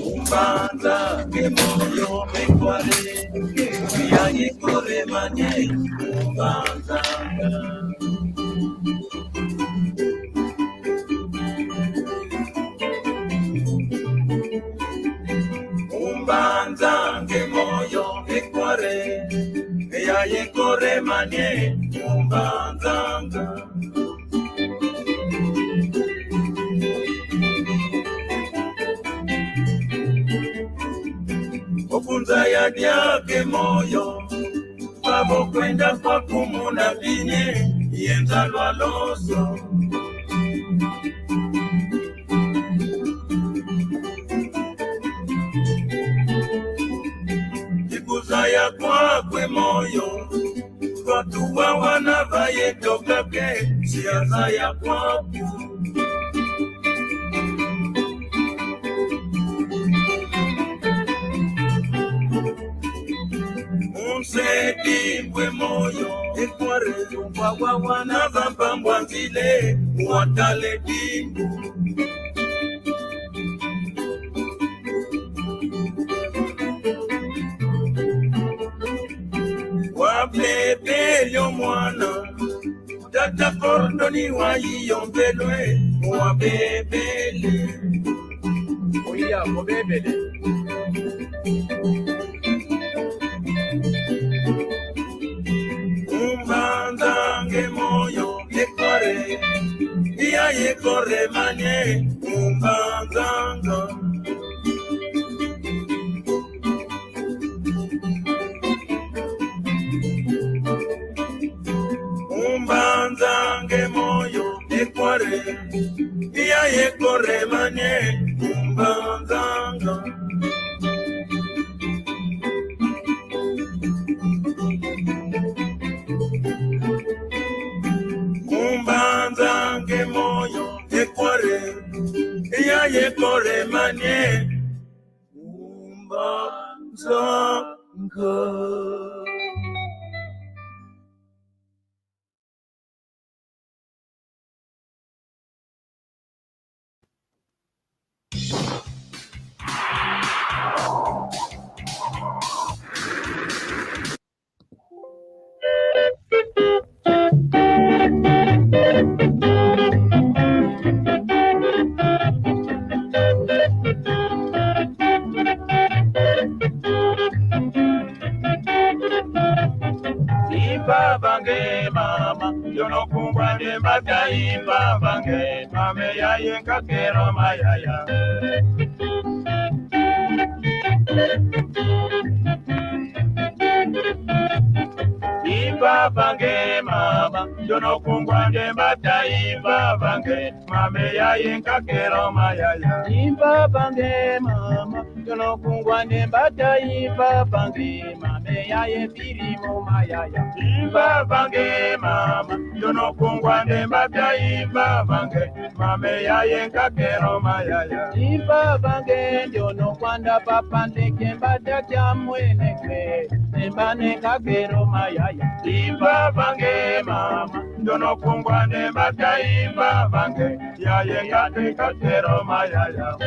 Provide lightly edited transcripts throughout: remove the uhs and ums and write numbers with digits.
Umbanza kemoyo mekware Yangi kore manye umbanza Umbanza kemoyo mekware Yangi kore manye umbanza Opunza ya diake moyo Babo kwenda kwa kumuna vinye Yenza lwa loso Ikuza ya kwa kwe moyo Watu wa wanavaye tokake Siaza ya kwa Dimbwe moyo ekware kwa wana vamba mwanzile watale dimbu Wabebelyo mwana Tata kordoni wa iyombelwe Wabebele Oya wabebele Moyo ekore Ia ekore manye Umbanzanga Umbanzange moyo ekore Ia ekore manye Umbanzanga Umbanzange moyo ekware Iya yekore manye Umbanzanga Bange mama, yo no kumbwa de batai bange, mame ya yenka kero mayaya. Imba bange mama, yo no kumbwa de batai bange, mame ya yenka kero mayaya. Imba bange mama, yo no kumbwa de batai bange, mame ya yepiri mo mayaya. Imba bange mama, yo no kungwa nemba bya imba bange, mame ya yenka kero mayaya. Imba bange, yo no kwanda papa ndeke mbada kya mwene kwe, nemba nenga kero mayaya. Imba bange mama, yo no kungwa nemba bya imba bange, ya yenka kero mayaya.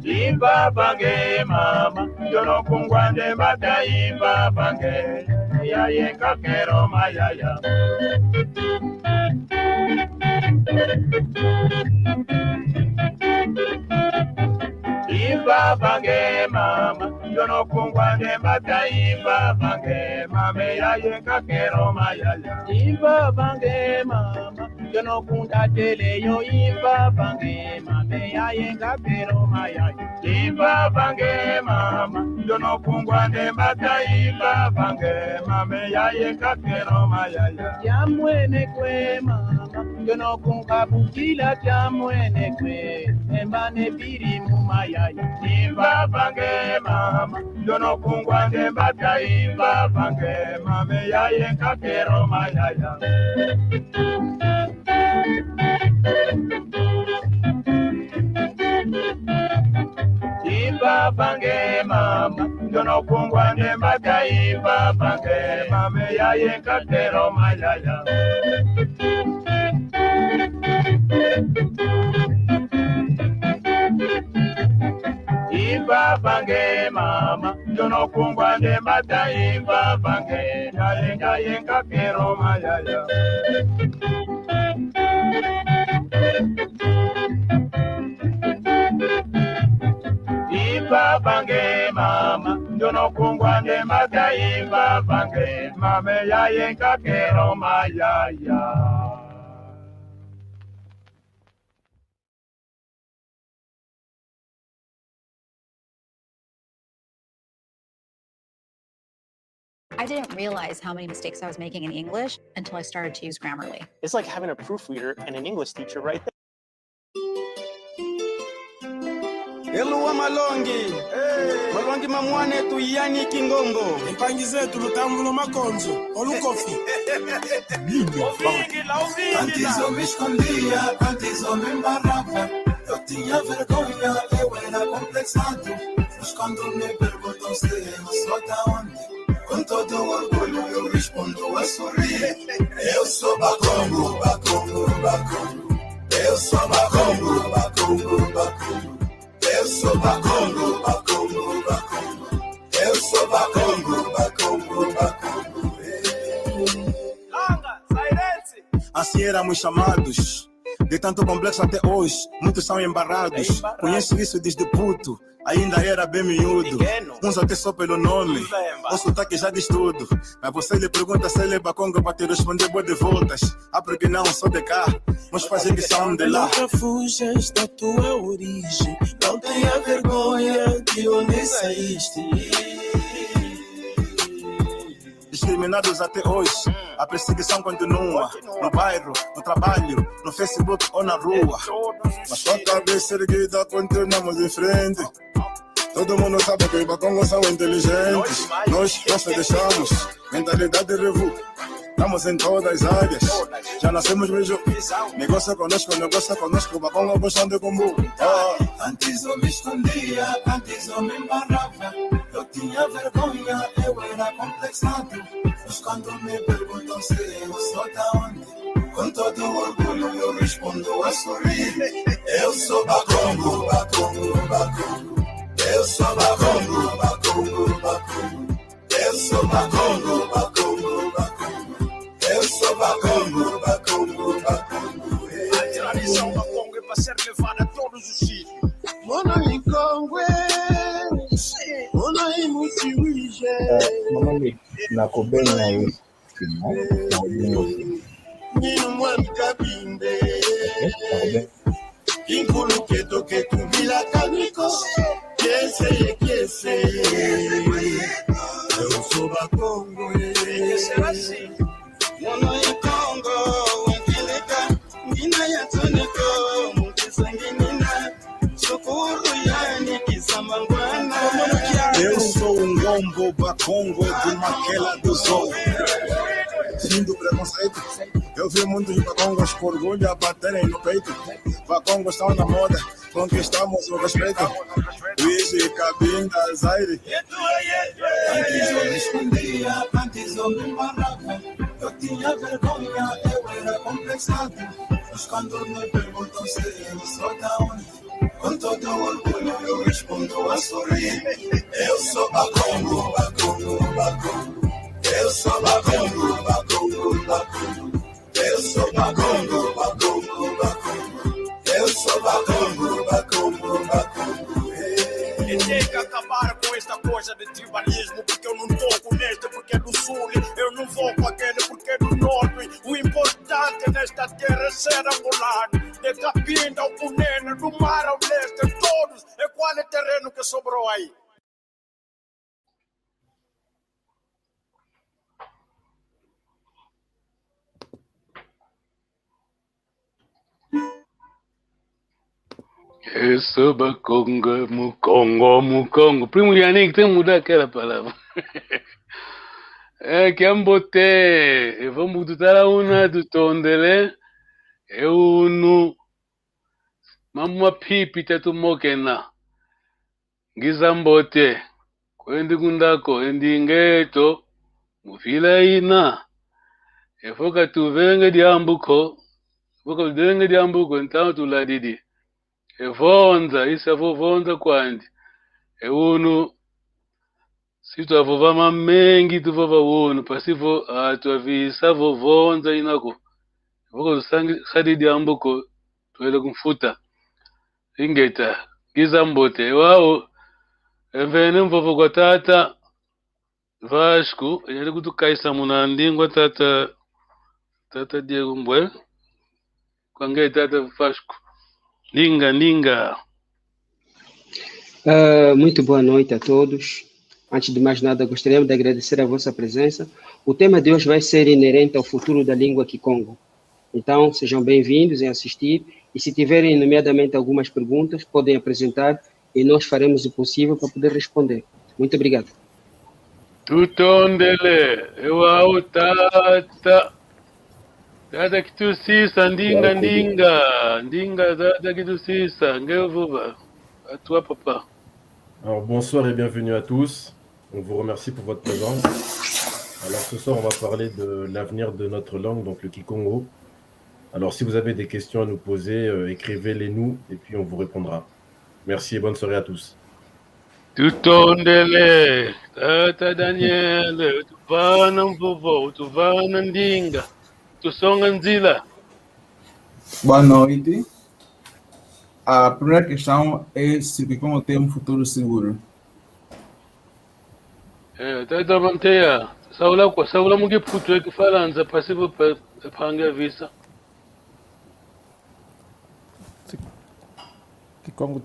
Imba bange mama, yo no kungwande mbada imba bange, ya yenka kero mayaya. Imba bange mama, yo no kungwande mbada imba bange, mame ya yenka kero mayaya. Imba bange mama, yo no kunda tele yo imba bange, mame ya yenka kero mayaya. Imba bange mama, yo no kungwande mbada imba bange, mame ya yenka kero mayaya. Ya mwene kwe mama, yo no kunga bukila ya mwene kwe, embane biri mumayaya. Imba bange mama, yo no kungwande mbada imba bange, mame ya yenka kero mayaya. Imba bange mama, Jono kungwa ne mataifa bange mame ya yenka kero mayaya. Iba bange mama, jono kungwa ne mataifa bange ya yenka kero mayaya. Iba bange mama, jono kungwa ne mataifa bange mame ya yenka kero mayaya. I didn't realize how many mistakes I was making in English until I started to use Grammarly. It's like having a proofreader and an English teacher right there. Eluwa malongi malongi mamwane tu yani kingombo impangi zetu lutambulo makonzo olukofi Antes eu me escondia, antes eu me embarrava. Eu tinha vergonha, eu era complexado. Mas quando me perguntam se eu sou da onde, com todo orgulho eu respondo a sorrir. Eu sou Bakongo, Bakongo, Bakongo. Eu sou Bakongo, Bakongo, Bakongo. Eu sou Bakongo, Bakongo, Bakongo. Eu sou Bakongo, Bakongo, Bakongo. Assim éramos chamados. De tanto complexo até hoje, muitos são embarrados. Conheço isso desde puto, ainda era bem miúdo. Uns até só pelo nome, o sotaque já diz tudo. Mas você lhe pergunta se ele é Bakongo para te responder boa de voltas. Ah, porque não, sou de cá, meus pais que são de lá. Nunca fujas da tua origem, não tenha vergonha de onde saíste. Discriminados até hoje, a perseguição continua. No bairro, no trabalho, no Facebook ou na rua. Mas com a cabeça erguida continuamos em frente. Todo mundo sabe que os Bakongos são inteligentes. Nós não se deixamos, mentalidade revu. Estamos em todas as áreas, já nascemos mesmo. Negócio conosco, Bakongo gostam de combo. Antes eu me escondia, antes eu me embarrava. Eu tinha vergonha, eu era complexado. Mas quando me perguntam se eu sou da onde, com todo orgulho eu respondo a sorrir. Eu sou Bakongo, Bakongo, Bakongo. Eu sou Bakongo, Bakongo, Bakongo. Eu sou Bakongo, Bakongo, Bakongo. Eu sou Bakongo, Bakongo, Bakongo. A tradição Bakongo é para ser levada a todos os sítios. Mona Mikongwe, Mona Imusiwije. Mamãe, na Cobena é isso. Nino Mwami Kabinde. Kinkulu keto ketu mila kaniko. Kiese. Eu sou Bakongo. Mona Ikongo, Wakileka. Ngina ya toneko, Mukisanginina. Shukuru yani Kisamangwana. Eu sou Ngombo Bakongo de Maquela do Zol. Fim do preconceito. Eu vi muitos Bakongos com orgulho a baterem no peito. Bakongos estão na moda, conquistamos o respeito. Luigi, Cabinda, Zaire. Antes eu me escondia, antes eu me embarrava. Eu tinha vergonha, eu era complexado. Mas quando me perguntam se eu sou da onde, com todo orgulho eu respondo a sorrir. Eu sou Bakongo, Bakongo, Bakongo. Eu sou Bakongo, Bakongo, Bakongo. Eu sou Bakongo, Bakongo, Bakongo. Eu sou Bakongo, Bakongo, Bakongo. E tem que acabar com esta coisa de tribalismo, porque eu não toco neste porque é do sul, eu não vou com aquele porque é do norte. O importante nesta terra é ser ambulante, de Capinda ao Cunena, do mar ao leste, todos, é qual é terreno que sobrou aí. Eu sou Bakongo, Mukongo. Primo Yannick, tem que mudar aquela palavra. É que ambote, vamos botar a una do tondele, eu no mamma pipi tetu mokena. Gizambote, kwendi kundako endingeto mufila ina efoka tuvenge diambuko efoka tudenge diambuko ntao tuladidi evonza isavovonza kwandi eunu situavova mamengi tuvova unu pasivo atuavisa vovonza inako efoka tusadi diambuko tuele kumfuta ingeta giza mbote ewao evene mvovo kwa tata Vasco ele kutukaisa munandingwa tata Diego Mbwe kwange tata Vasco ninga Muito boa noite a todos. Antes de mais nada, gostaríamos de agradecer a vossa presença. O tema de hoje vai ser inerente ao futuro da língua Kikongo. Então, sejam bem-vindos em assistir e se tiverem, nomeadamente, algumas perguntas, podem apresentar e nós faremos o possível para poder responder. Muito obrigado. tutondele ewao tata kitusisa ndinga tata kitusisa ngevuva atua papa. Alors bonsoir et bienvenue à tous. On vous remercie pour votre présence. Alors ce soir, on va parler de l'avenir de notre langue, donc le Kikongo. Alors si vous avez des questions à nous poser, écrivez-les nous et puis on vous répondra. Merci et bonne soirée à tous. Tutondele tata Daniel utuvana mvuvo utuvana ndinga tusonga nzila. Boa noite. A primeira questão é se o Kikongo tem um futuro seguro. Tata Manteia, saula muke putu ekifalanza pasivo panga visa. Kikongo.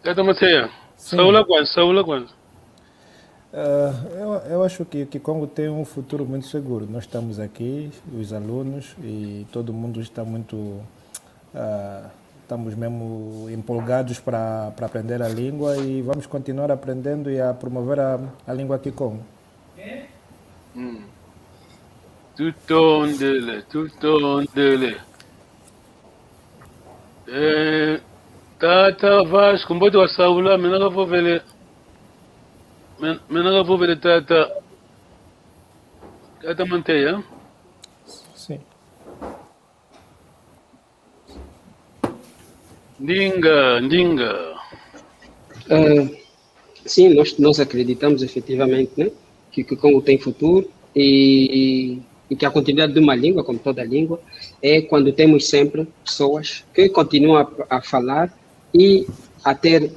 Tata Manteia, saula quanto? Eu acho que o Kikongo tem um futuro muito seguro. Nós estamos aqui, os alunos, e todo mundo está muito... estamos mesmo empolgados para aprender a língua e vamos continuar aprendendo e a promover a língua Kikongo. Tutondele. Tata Vasco, mbote wa saula, menaka vovele tata Manteia. Sim. Ndinga. Sim, nós acreditamos efetivamente, né, que o Kikongo tem futuro e que a continuidade de uma língua, como toda língua, é quando temos sempre pessoas que continuam a falar e a terem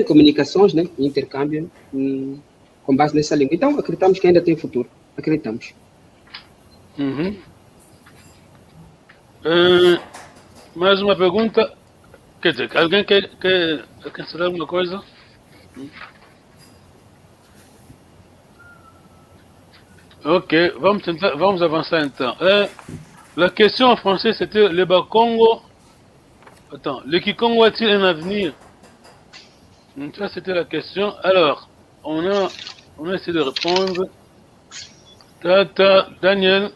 comunicações, né, intercâmbio com base nessa língua. Então, acreditamos que ainda tem futuro. Acreditamos. Mais uma pergunta. Quer dizer, alguém quer acrescentar alguma coisa? Ok, vamos avançar então. La question en français c'était le Bakongo. Attends, le Kikongo a-t-il un avenir? Ça c'était la question. Alors, on a essayé de répondre. Tata Daniel.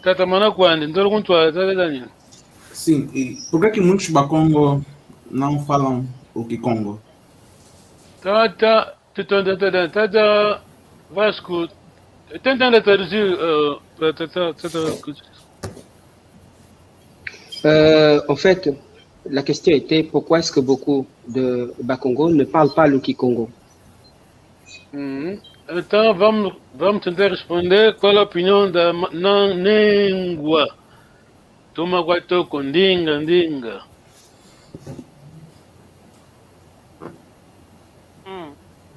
Tata Manakwande, Tata Daniel. Sim, e por que muitos Bakongo não falam o Kikongo? Tata Vasco, tentando traduzir para Tata. En fait, la question était pourquoi est-ce que beaucoup de Bakongo ne parlent pas le Kikongo? Então vamos tentar responder qual é a opinião da Nengua. Toma guatoko ndinga.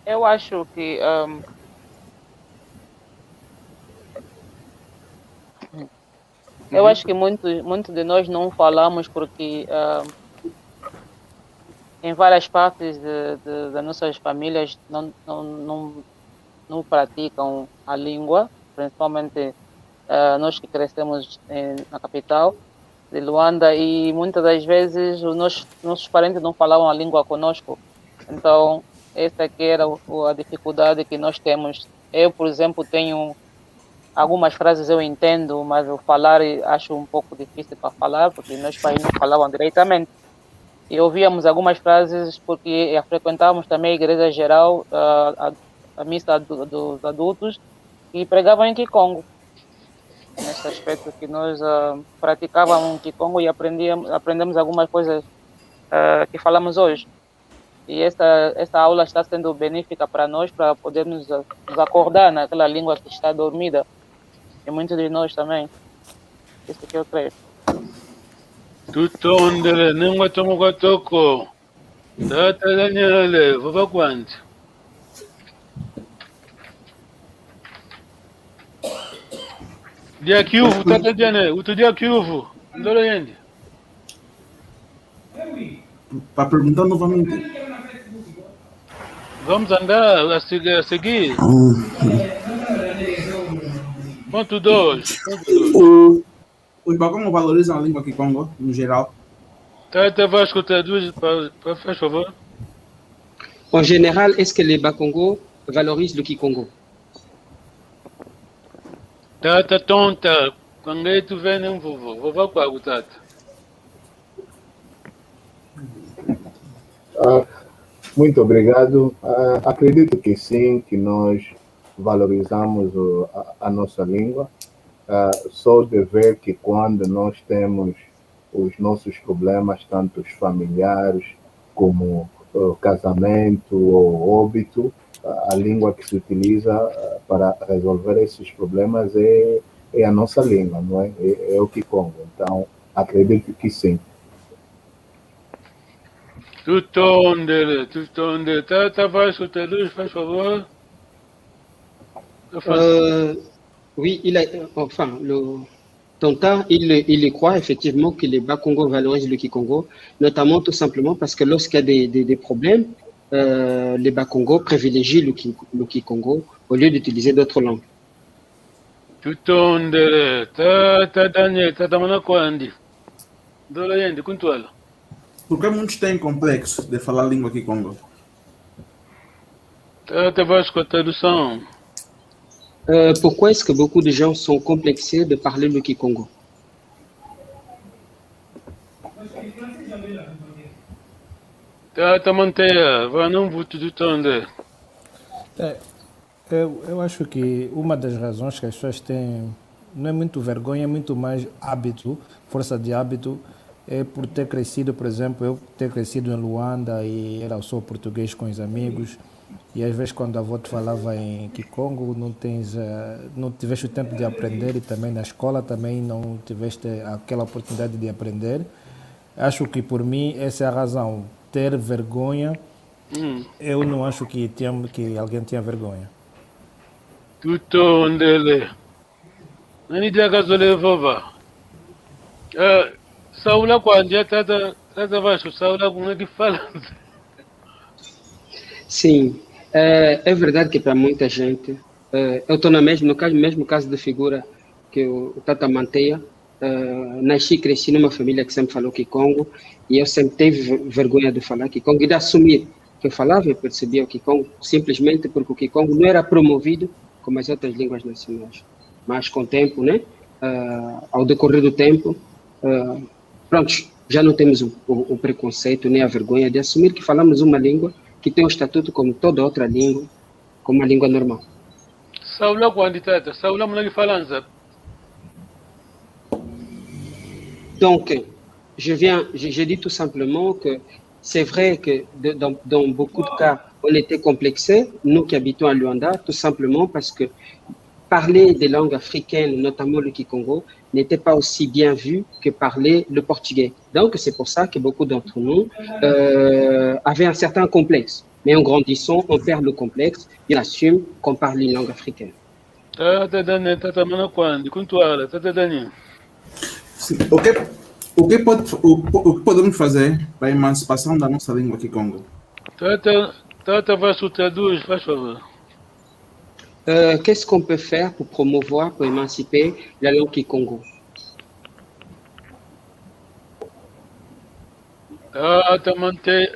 Eu acho que muito de nós não falamos porque em várias partes das nossas famílias não praticam a língua, principalmente nós que crescemos na capital de Luanda, e muitas das vezes os nossos parentes não falavam a língua conosco. Então, essa aqui era a dificuldade que nós temos. Eu, por exemplo, tenho algumas frases eu entendo, mas o falar acho um pouco difícil para falar, porque meus pais não falavam diretamente. e ouvíamos algumas frases porque frequentávamos também a igreja geral, a missa dos adultos, e pregavam em Kikongo. Nesse aspecto que nós praticávamos em Kikongo e aprendemos algumas coisas que falamos hoje. E essa aula está sendo benéfica para nós, para podermos nos acordar naquela língua que está dormida. E muitos de nós também. Isso que eu creio. Tutondele, ningwa tomo toko. Tata Daniele, vava quanti? Dia Kiuvu, Tata Daniele, utu dia Kiuvu. Ndolo yendi. Para perguntar novamente. Vamos andar a seguir. Ponto 2. Os Bakongo valorizam a língua Kikongo, no geral? Tata Vasco traduz, faz favor. En général, est-ce que les Bakongo valorisent le Kikongo? Tata tonta, quando tu vem nem vovô com a tata. Muito obrigado. Acredito que sim, que nós valorizamos a nossa língua. Só de ver que quando nós temos os nossos problemas, tanto os familiares como casamento ou óbito, a língua que se utiliza para resolver esses problemas é a nossa língua, não é? É o Kikongo. Então, acredito que sim. Tutondele. Tata Vasco traduz, faz favor. Oui, le Tonta, il y croit effectivement que les Bakongo valorisent le Kikongo, notamment tout simplement parce que lorsqu'il y a des problèmes, les Bakongo privilégient le Kikongo au lieu d'utiliser d'autres langues. Tutondele, Tata Daniel, Tata Manakwandi. Ndolo yendi, kuntuala. Por que muitos têm complexo de falar a língua Kikongo? Tata Vasco tradução. Pourquoi est-ce que beaucoup de gens sont complexés de parler le Kikongo? Tata Manteia, vai não vou tudo tonde. Eu acho que uma das razões que as pessoas têm não é muito vergonha, é muito mais hábito, força de hábito, é por ter crescido, por exemplo, eu ter crescido em Luanda e era só português com os amigos, e às vezes quando a avó te falava em Kikongo não tiveste o tempo de aprender, e também na escola também não tiveste aquela oportunidade de aprender. Acho que por mim essa é a razão, ter vergonha. Eu não acho que alguém tenha vergonha. Tudo ondele. Nani dia gazole vova. Saula quando tata Vasco, Saula como é que fala? Sim, é verdade que para muita gente, eu estou no mesmo caso de figura que o Tata Manteia. Nasci e cresci numa família que sempre falou Kikongo, e eu sempre tive vergonha de falar Kikongo e de assumir que eu falava e percebia o Kikongo, simplesmente porque o Kikongo não era promovido como as outras línguas nacionais. Mas com o tempo, né, ao decorrer do tempo, pronto, já não temos o preconceito nem a vergonha de assumir que falamos uma língua que tem um estatuto como toda outra língua, como uma língua normal. Saula quando tata, Saula não falanza. Donc, je dis tout simplement que c'est vrai que dans beaucoup de cas, on était complexés, nous qui habitons à Luanda, tout simplement parce que parler des langues africaines, notamment le Kikongo, n'était pas aussi bien vu que parler le portugais. Donc, c'est pour ça que beaucoup d'entre nous avaient un certain complexe. Mais en grandissant, on perd le complexe et on assume qu'on parle une langue africaine. Tata Daniel, Tata Manakwandi, kuntuala, Tata Daniel. O que podemos fazer para a emancipação da nossa língua Kikongo? Tata Vasco traduz, faz favor. Qu'est-ce qu'on peut faire pour promouvoir, pour émanciper la langue Kikongo? Tata Manteia,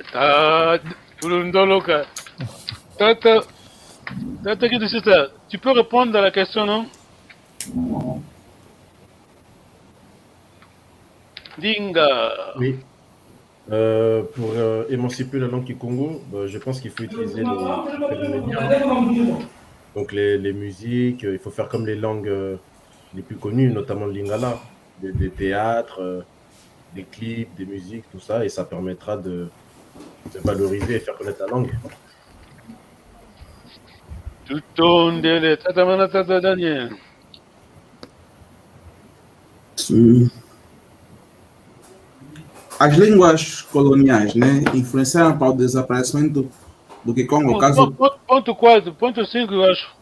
Turundoloka. Tata Kidusita, tu peux répondre à la question, non? Dinga. Oui. Pour émanciper la langue Kikongo, je pense qu'il faut utiliser les médias. Donc les musiques, il faut faire comme les langues les plus connues, notamment le lingala, des théâtres, des clips, des musiques, tout ça, et ça permettra de valoriser et faire connaître la langue. Tutondele, tatamana tata Daniel. Sim. As línguas coloniais, né, influenciaram para o desaparecimento do Kikongo, no caso... Ponto 4, ponto 5, eu acho.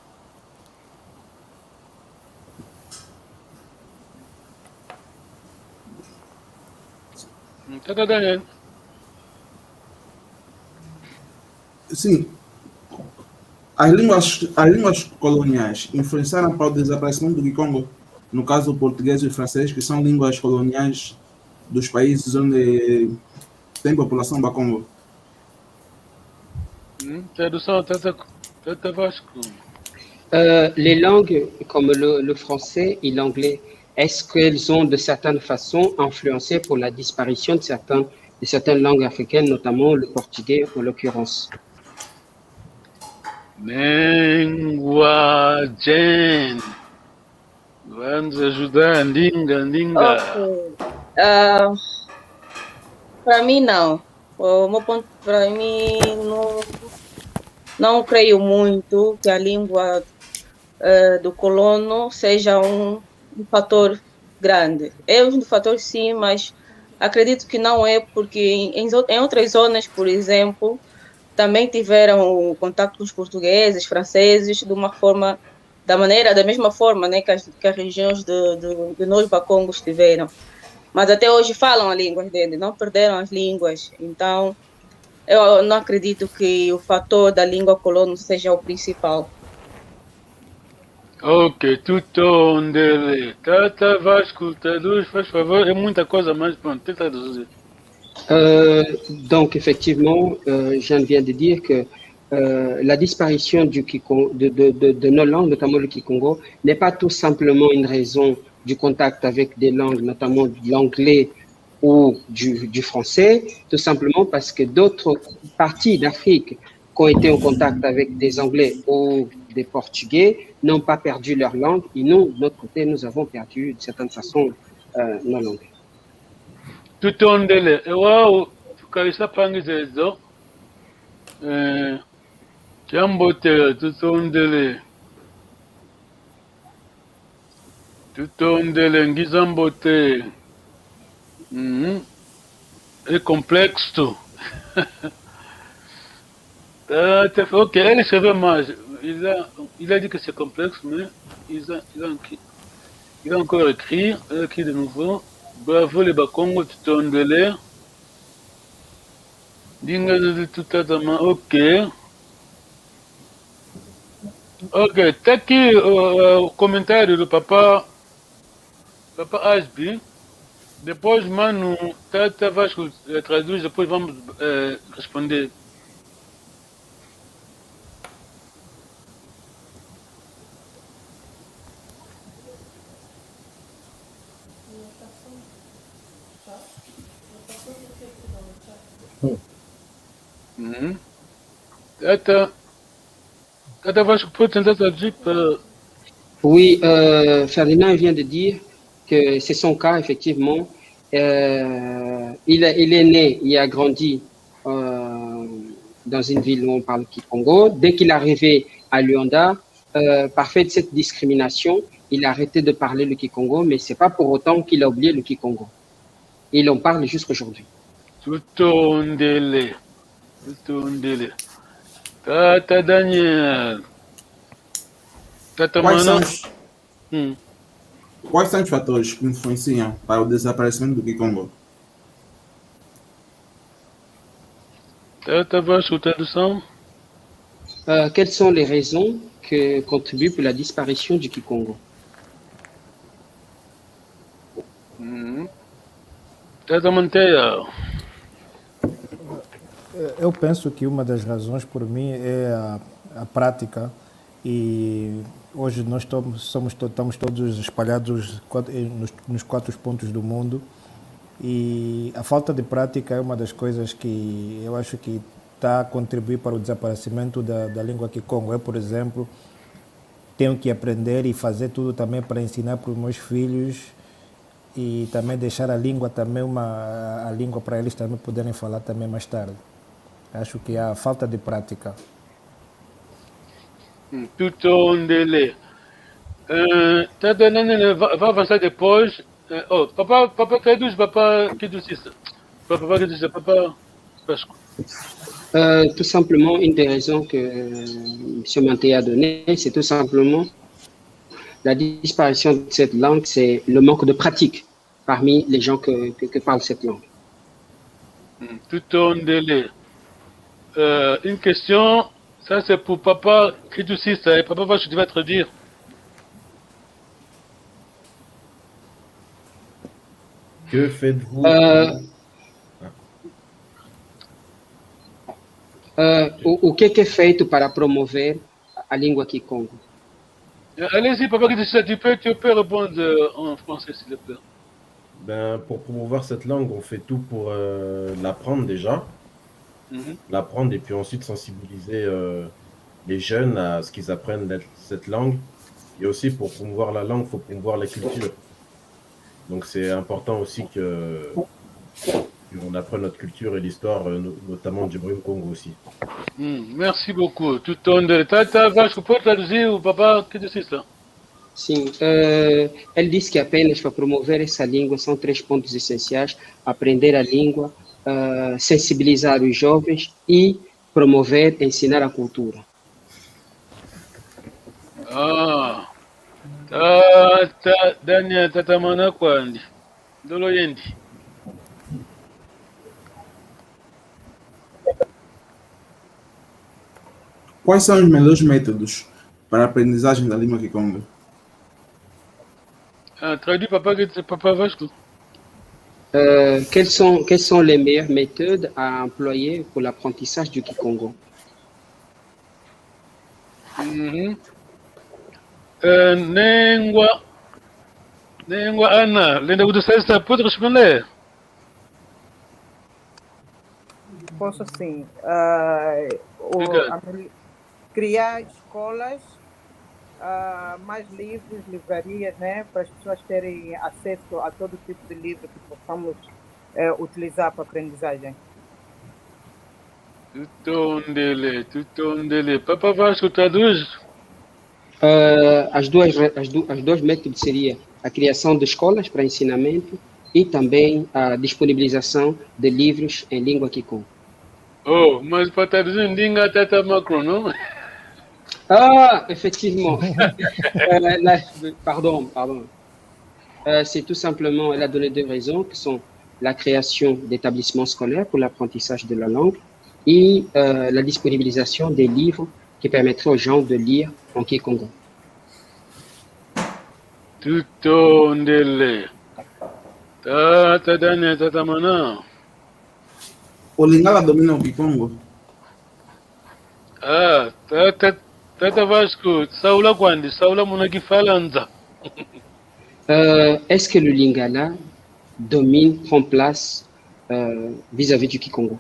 Tata Daniel. Sim. As línguas coloniais influenciaram para o desaparecimento do Kikongo, no caso o português e o francês, que são línguas coloniais dos países onde tem população Bakongo. Tradução, Tata Vasco. Les langues comme le français et l'anglais, est-ce qu'elles ont de certaines façons influencé pour la disparition de certaines langues africaines, notamment le portugais en l'occurrence? Linguagem. Vamos ajudar, Ndinga. Para mim, não. O meu ponto, para mim, não creio muito que a língua do colono seja um fator grande. É um fator, sim, mas acredito que não é, porque em outras zonas, por exemplo, também tiveram contato com os portugueses, franceses, da mesma forma, né, que as regiões de nós Bakongos tiveram. Mas até hoje falam a língua deles, não perderam as línguas. Então, eu não acredito que o fator da língua colono seja o principal. Ok, Tutondele. Tata Vasco, traduz, faz favor. É muita coisa, mas pronto, tenta traduzir. Donc, effectivement, Jeanne vient de dire que la disparition de nos langues, notamment le Kikongo, n'est pas tout simplement une raison du contact avec des langues, notamment de l'anglais ou du français, tout simplement parce que d'autres parties d'Afrique qui ont été en contact avec des Anglais ou des Portugais n'ont pas perdu leur langue, et nous, de notre côté, nous avons perdu, de certaine façon, nos langues. Tutondele, wow, tukalisa pangizezo. Jambote, tutondele. Tutondele, ngizambote. É complexo. Ok, elle écrivait mal. Il a dit que c'est complexe, mais il a encore écrit de nouveau. Bravo les Bakongo, Tutondele. Dinga de Tutatama, ok. Ok, tá aqui o comentário do Papa Asbi. Depois, mano, Tata Vasco traduz, depois vamos responder. Tata Vasco, pode tentar traduzir para... Oui, Ferdinand vient de dire que c'est son cas, effectivement. Il est né, il a grandi dans une ville où on parle Kikongo. Dès qu'il est arrivé à Luanda, par fait de cette discrimination, il a arrêté de parler le Kikongo, mais ce n'est pas pour autant qu'il a oublié le Kikongo. Il en parle jusqu'aujourd'hui. Tutondele. Tata Daniel. Tata Mana. Quais são os fatores que influenciam para o desaparecimento do Kikongo? Tata Vasco, tradução. Quelles sont les raisons qui contribuent pour la disparition du Kikongo? Tata Manteia. Eu penso que uma das razões, por mim, é a prática, e hoje nós estamos todos espalhados nos 4 pontos do mundo, E a falta de prática é uma das coisas que eu acho que está a contribuir para o desaparecimento da língua Kikongo. Eu, por exemplo, tenho que aprender e fazer tudo também para ensinar para os meus filhos e também deixar a língua também a língua para eles também poderem falar também mais tarde. Acho que há falta de prática. Tout on délai. Va avançar depois. Oh, papa Traduz, papa Kidoucista. Papa Kidoucista, papa Pasco. Tout simplement, une des raisons que M. Manté a donné, c'est tout simplement la disparition de cette langue, c'est le manque de pratique parmi les gens que parlent cette langue. Tout on délai. Une question, ça c'est pour papa Kidoucista et papa Pasco, tu vas te dire. Que faites-vous O que é feito para promover a língua Kikongo? Allez-y, papa Kidoucista, tu peux répondre en français s'il te plaît. Ben, pour promouvoir cette langue, on fait tout pour l'apprendre déjà. L'apprendre et puis ensuite sensibiliser les jeunes à ce qu'ils apprennent cette langue. Et aussi pour promouvoir la langue, il faut promouvoir la culture. Donc c'est important aussi qu'on apprenne notre culture et l'histoire, notamment du Royaume Congo aussi. Merci beaucoup. Tout on délai. Tata Vasco, pode traduzir o papa Kidoucista? Sim, ele disse que apenas para promover essa língua são 3 pontos essenciais: aprender a língua, sensibilizar os jovens e promover, ensinar a cultura. Daniel Tatamana Kwandi. Dolo Yendi. Quais são os melhores métodos para a aprendizagem da língua Kikongo? Traduit papa Vasco. Quelles sont les meilleures méthodes à employer pour l'apprentissage du Kikongo? Nengwa Ana, Lenda Kudusesta, pode responder? Posso sim. Criar escolas, mais livros, livrarias, né, para as pessoas terem acesso a todo tipo de livro que possamos utilizar para aprendizagem. Tout on délai. Papa Vasco, traduz? As duas métodos seria a criação de escolas para ensinamento e também a disponibilização de livros em língua Kikongo. Oh, mas para traduzir em língua Tata Macron, não? Effectivement. Pardon. C'est tout simplement, elle a donné 2 raisons, qui sont la création d'établissements scolaires pour l'apprentissage de la langue et la disponibilisation des livres qui permettraient aux gens de lire en Kikongo. Tout on délai. Tata Daniel, Tata Mana. O Lingala domina o Kikongo? Tata Vasco, Saula Kwandi, Saula Munaki Falanza. Est-ce que le Lingala prend place vis-à-vis du Kikongo?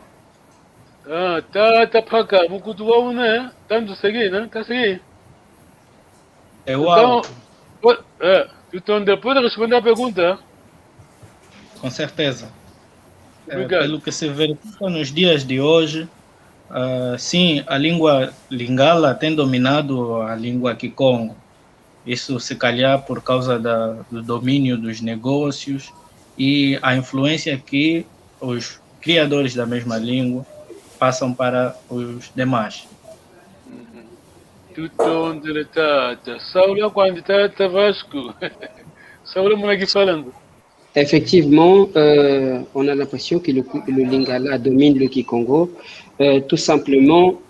Tata Paka, Mukutu Waune, tanto seguir, né? Tá seguir. Então, Então, pode responder a pergunta? Com certeza. Pelo que se verifica nos dias de hoje, sim, a língua Lingala tem dominado a língua Kikongo. Isso se calhar por causa do domínio dos negócios e a influência que os criadores da mesma língua passam para os demais. Tudo onde Tata. Saula quando Tata Vasco. Saula Munaki falando. Effectivement, on a l'impression que le Lingala domine le Kikongo, tout simplement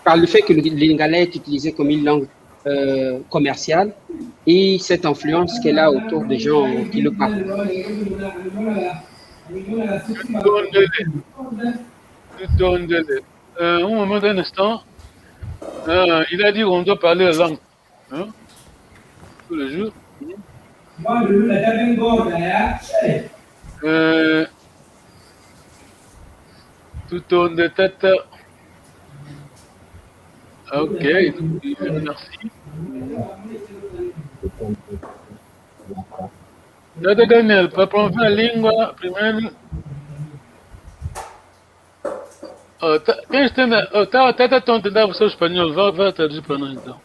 par le fait que le Lingala est utilisé comme une langue commerciale et cette influence qu'elle a autour des gens qui le parlent. Un moment d'un instant, il a dit qu'on doit parler la langue. Hein? Tous les jours. Tout onde tata. Ok, merci. Tata Daniel, para promover a língua, primeiro. Quem entende? Tata estão entendendo o seu espanhol, vai traduzir para nós então.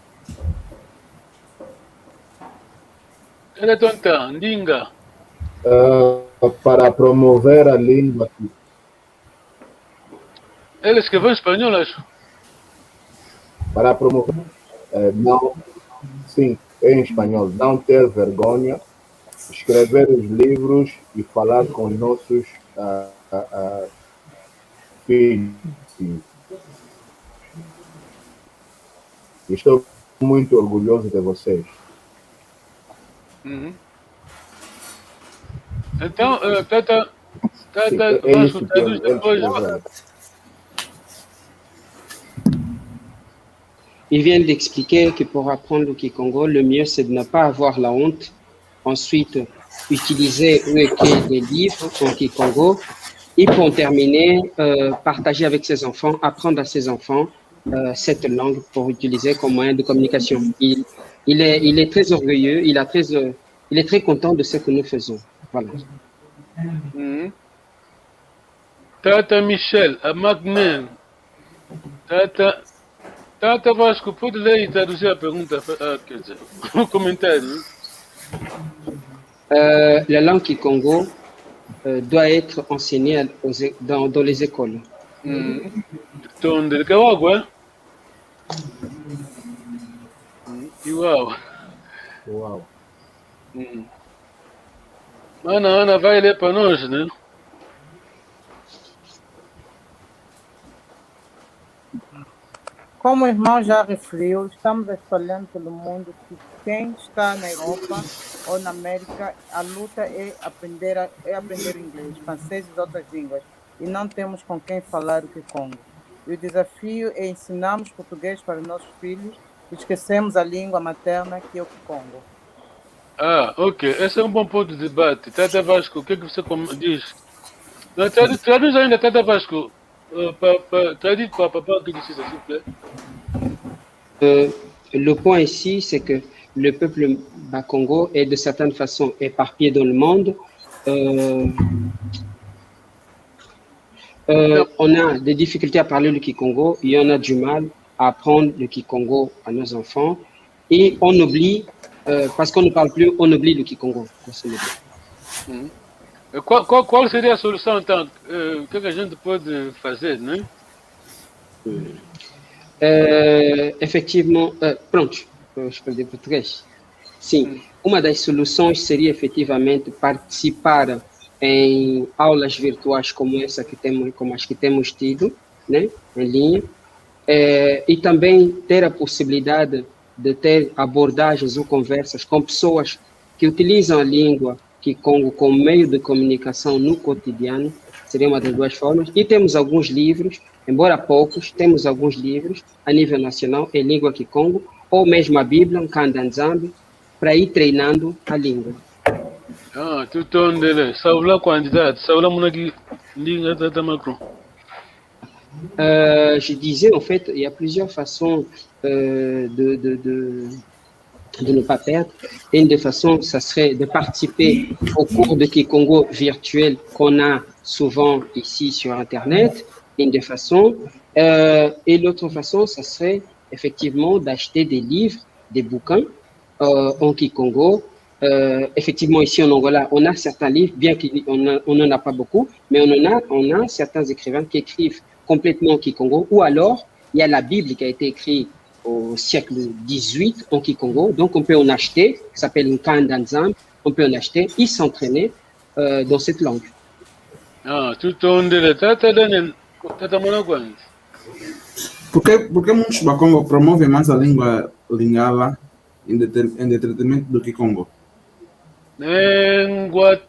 Tata tonta, língua. Para promover a língua. Ele escreveu em espanhol, acho. Para promover, não, sim, em espanhol, não ter vergonha, escrever os livros e falar com os nossos filhos. Estou muito orgulhoso de vocês. Então, Tata, Vasco, traduz depois. Il vient d'expliquer que pour apprendre le Kikongo, le mieux c'est de ne pas avoir la honte. Ensuite, utiliser ou écrire des livres en Kikongo. Et pour terminer, partager avec ses enfants, apprendre à ses enfants cette langue pour utiliser comme moyen de communication. Il est très orgueilleux, il est très content de ce que nous faisons. Voilà. Tata Michel, a Magnen. Tata Vasco, pode ler e traduzir a pergunta? Quer dizer, o comentário. La langue Kikongo doit être enseignée dans les écoles. Donde el Kawagwa? Uau. Uau. Ana vai ler para nós, né? Como o irmão já referiu, estamos espalhando pelo mundo que quem está na Europa ou na América, a luta é aprender inglês, francês e outras línguas, e não temos com quem falar o Kikongo. E o desafio é ensinarmos português para os nossos filhos e esquecemos a língua materna, que é o Kikongo. Ok. Esse é um bom ponto de debate. Tata Vasco, o que você diz? Traduz ainda, Tata Vasco. Traduz para papa que disse, s'il vous plaît. Le point ici, c'est que le peuple Bakongo est de certaine façon éparpillé dans le monde. On a des difficultés à parler le Kikongo, il y en a du mal à apprendre le Kikongo à nos enfants. Et on oublie, parce qu'on ne parle plus, on oublie le Kikongo. Qual seria a solução, então? O que a gente pode fazer, né? Efectivamente, pronto, je parle de português. Sim, uma das soluções seria efetivamente participar em aulas virtuais como essa que temos, como as que temos tido, né, em linha, e também ter a possibilidade de ter abordagens ou conversas com pessoas que utilizam a língua Kikongo como meio de comunicação no cotidiano, seria uma das duas formas. E temos alguns livros, embora poucos, temos alguns livros a nível nacional em língua Kikongo, ou mesmo a Bíblia, um Kandanzambi, para ir treinando a língua. Tout onde saula quantidade, saula munaki língua da Macron. Je disais, en fait, il y a plusieurs façons de ne pas perdre. Une des façons, ça serait de participer au cours de Kikongo virtuel qu'on a souvent ici sur Internet, une des façons. Et l'autre façon, ça serait effectivement d'acheter des livres, des bouquins en Kikongo. Effectivement, ici en Angola, on a certains livres, bien qu'on n'en a pas beaucoup, mais on a certains écrivains qui écrivent complètement en Kikongo, ou alors il y a la Bible qui a été écrite au siècle XVIII en Kikongo, donc on peut en acheter, ça s'appelle une Kandanzam, on peut en acheter et s'entraîner dans cette langue. Tout onde Tata Daniel, Tata Managuan. Por que muitos Bakongo promovem mais a língua lingala em detrimento do Kikongo? Língua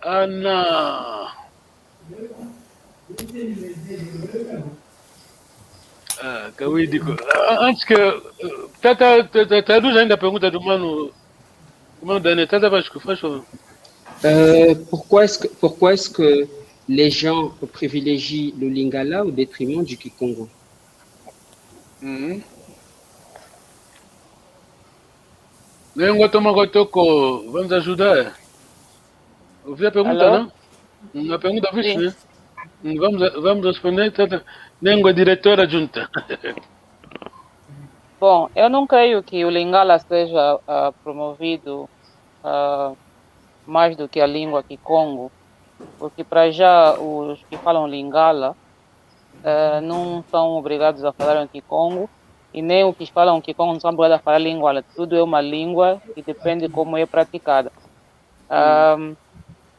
Ana. Antes que. Traduz ainda a pergunta do mano. Comment donner tata Vasco, faz favor. Pourquoi est-ce que les gens privilégient le Lingala au détriment du Kikongo? Nengo toma kotoko, vamos ajudar. Ouvi a pergunta, Alô? não? A pergunta viste, né? Vamos responder, tata. Nengo é diretora adjunta. Bom, eu não creio que o Lingala seja promovido mais do que a língua Kikongo, porque para já os que falam Lingala não são obrigados a falar em Kikongo, e nem os que falam Kikongo não são obrigados a falar língua. Tudo é uma língua e depende como é praticada.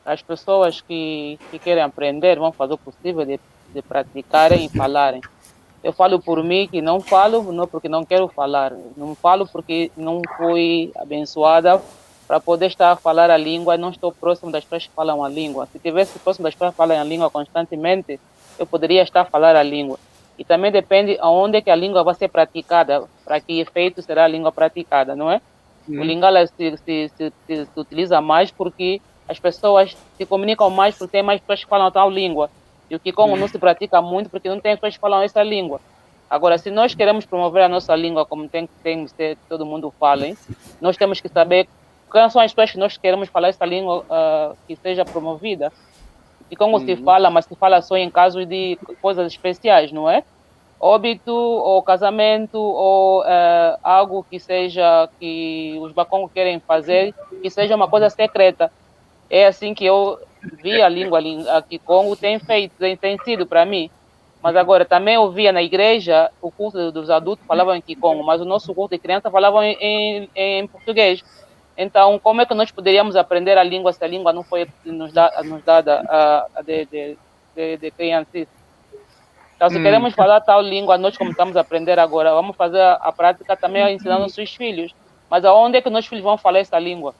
As pessoas que querem aprender vão fazer o possível de praticarem e falarem. Eu falo por mim que não falo, não porque não quero falar. Não falo porque não fui abençoada para poder estar a falar a língua. Não estou próximo das pessoas que falam a língua. Se estivesse próximo das pessoas que falam a língua constantemente, eu poderia estar a falar a língua. E também depende aonde que a língua vai ser praticada, para que efeito será a língua praticada, não é? O Lingala se utiliza mais porque as pessoas se comunicam mais porque tem mais pessoas que falam tal língua. E o Kikongo não se pratica muito porque não tem pessoas que falam essa língua. Agora, se nós queremos promover a nossa língua como tem que ser, todo mundo fala, nós temos que saber quais são as pessoas que nós queremos falar essa língua que seja promovida. O Kikongo se fala, mas se fala só em casos de coisas especiais, não é? Óbito, ou casamento, ou algo que seja que os Bakongo querem fazer, que seja uma coisa secreta. É assim que eu vi a língua a Kikongo tem sido para mim. Mas agora também eu via na igreja o curso dos adultos falavam em Kikongo, mas o nosso curso de criança falavam em português. Então, como é que nós poderíamos aprender a língua se a língua não foi nos dada de criança? Então, se queremos falar tal língua, nós como estamos a aprender agora, vamos fazer a prática também ensinando nossos filhos. Mas aonde é que nossos filhos vão falar essa língua?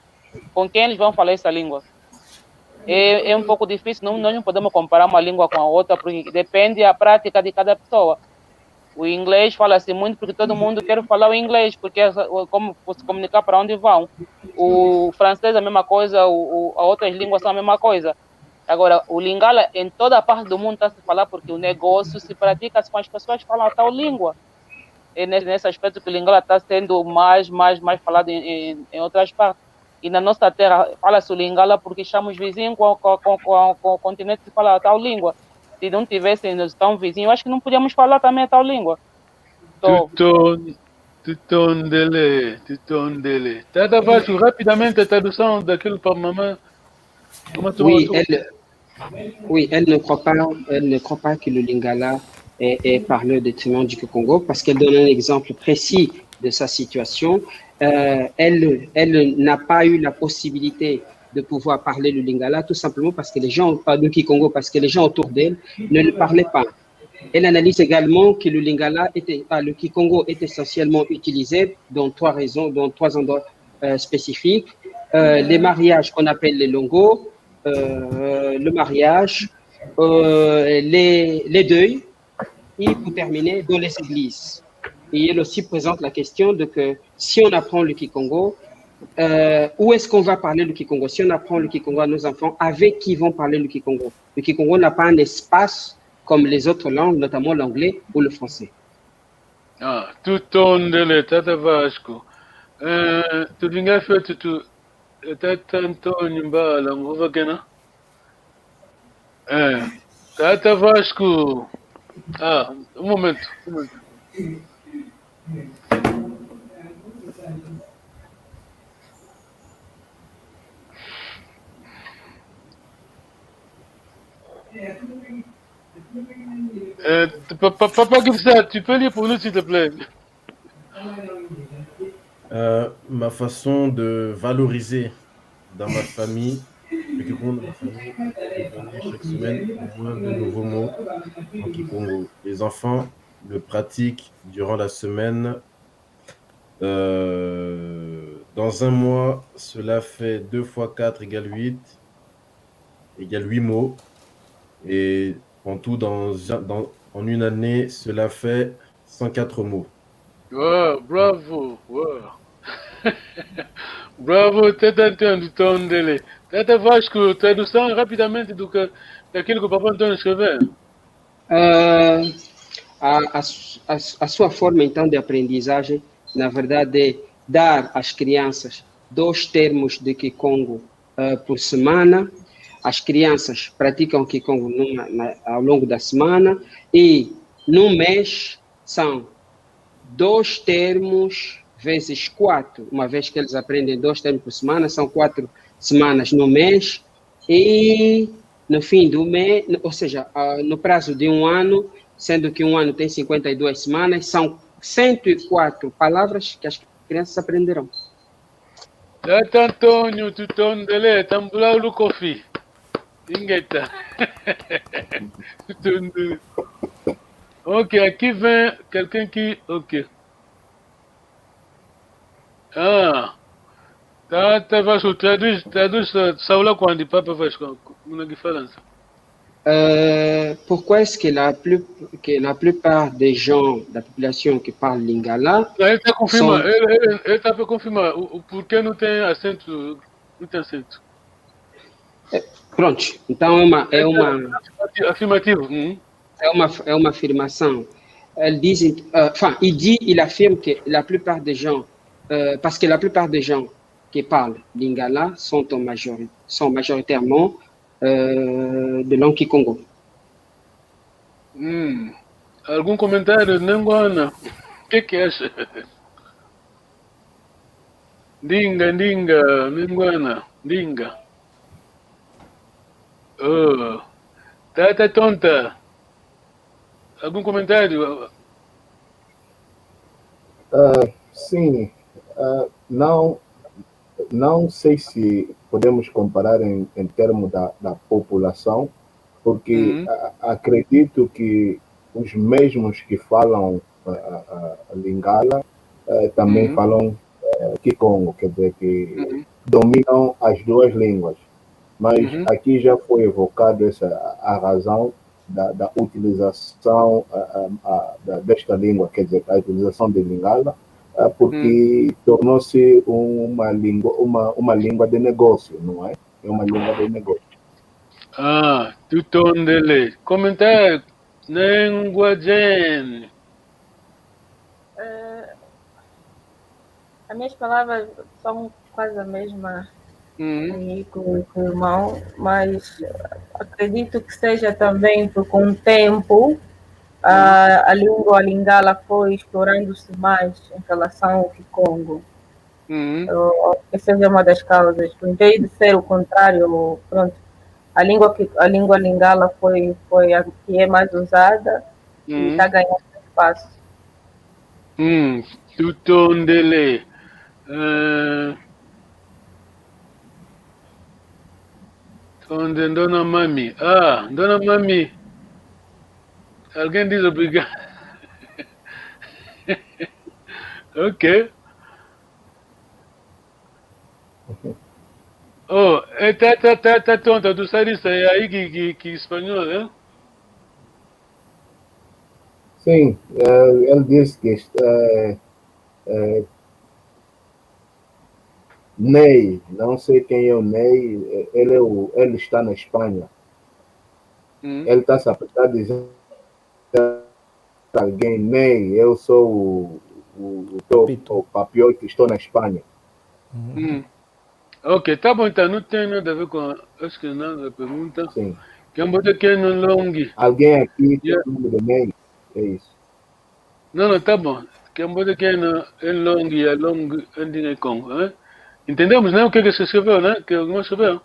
Com quem eles vão falar essa língua? É um pouco difícil, nós não podemos comparar uma língua com a outra, porque depende da prática de cada pessoa. O inglês fala-se muito porque todo mundo quer falar o inglês, porque é como se comunicar para onde vão. O francês é a mesma coisa, as outras línguas são a mesma coisa. Agora, o Lingala, em toda a parte do mundo está a se falar porque o negócio se pratica com as pessoas que falam a tal língua. É nesse aspecto que o Lingala está sendo mais falado em outras partes. E na nossa terra fala-se o Lingala porque estamos vizinhos com o continente que fala a tal língua. Se não tivéssemos tão vizinhos, acho que não podíamos falar também a tal língua. Tutondele. Tata Vasco, rapidamente a tradução daquilo para mamãe. Oui, elle ne croit pas que le Lingala est parlé au détriment du Congo parce qu'elle donne un exemple précis de sa situation. Elle n'a pas eu la possibilité de pouvoir parler le Lingala tout simplement parce que les gens, du Kikongo, parce que les gens autour d'elle ne le parlaient pas. Elle analyse également que le Lingala le Kikongo est essentiellement utilisé dans trois endroits spécifiques. Les mariages qu'on appelle les longos, le mariage, les deuils, et pour terminer, dans les églises. Et elle aussi présente la question de que si on apprend le Kikongo, où est-ce qu'on va parler le Kikongo? Si on apprend le Kikongo à nos enfants, avec qui vont parler le Kikongo? Le Kikongo n'a pas un espace comme les autres langues, notamment l'anglais ou le français. Tutondele, Tata Vasco. Tu vinga fait tu Tata Antonio Mbala, nguva kena? Tata Vasco. Um momento. Papa Gibsa, tu peux lire pour nous s'il te plaît? Ma façon de valoriser dans ma famille, le Kikongo de ma famille, de donner chaque semaine au moins de nouveaux mots en Kikongo. Les enfants le pratiquent durant la semaine. Dans un mois, cela fait 2 x 4 égale 8, égale 8 mots. Et en tout, en une année, cela fait 104 mots. Wow, bravo. Wow. Bravo, Tata Antônio Tondele. Tata Vasco, tradução rapidamente daquilo que o Papai Antônio escreveu. A sua forma, então, de aprendizagem, na verdade, é dar às crianças 2 termos de Kikongo por semana. As crianças praticam Kikongo ao longo da semana e, no mês, são 2 termos vezes 4. Uma vez que eles aprendem 2 termos por semana, são 4 semanas no mês. E, no fim do mês, ou seja, no prazo de um ano, sendo que um ano tem 52 semanas, são 104 palavras que as crianças aprenderão. Tata Antônio Tondele, Tambula Lukofi. Ingeta. Ok, aqui vem quelqu'un qui... Ok. Tata Vasco, traduz Saula quando Papa Vasco, uma diferença. Pourquoi est-ce que la plupart des gens de la population qui parlent lingala... Ele está confirmando, ele está para confirmar o porquê não tem acento, Pronto, então é uma afirmativo. É uma afirmação. Il affirme que la plupart des gens, parce que la plupart des gens qui parlent lingala sont majoritairement de langue Kikongo. Algum comentário? Nangwana? O que acha? Dinga, Nangwana, dinga. Oh, Tata Tonta. Algum comentário? Sim, não sei se podemos comparar em termos da população, porque acredito que os mesmos que falam Lingala também falam Kikongo, quer dizer, que dominam as 2 línguas. Mas aqui já foi evocado a razão da utilização desta língua, quer dizer, a utilização de Lingala, porque tornou-se uma língua de negócio, não é? É uma língua de negócio. Tutondele. Comentário, Nenguajen. As minhas palavras são quase a mesma com o irmão, mas acredito que seja também porque com o tempo a língua lingala foi explorando-se mais em relação ao Kikongo. Essa é uma das causas. Em vez de ser o contrário, pronto, a língua lingala foi a que é mais usada e está ganhando espaço. Tutondele. Onde Dona Mami? Dona Mami. Alguém diz obrigado. Ok. Oh, tá tonta, tu sabe isso aí que espanhol, né? Sim, ele disse que Ney, não sei quem é o Ney, ele está na Espanha. Ele está se a dizer a alguém, Ney, eu sou o Papiote, estou na Espanha. Ok, tá bom, então não tem nada a ver com acho que nada a pergunta. Sim. Quem botou aqui no long? Alguém aqui tem o nome do Ney? É isso. Não, tá bom. Quem botou aqui no long e a long ending com, hein? Entendemos, né? O que você escreveu, né? Que alguém escreveu.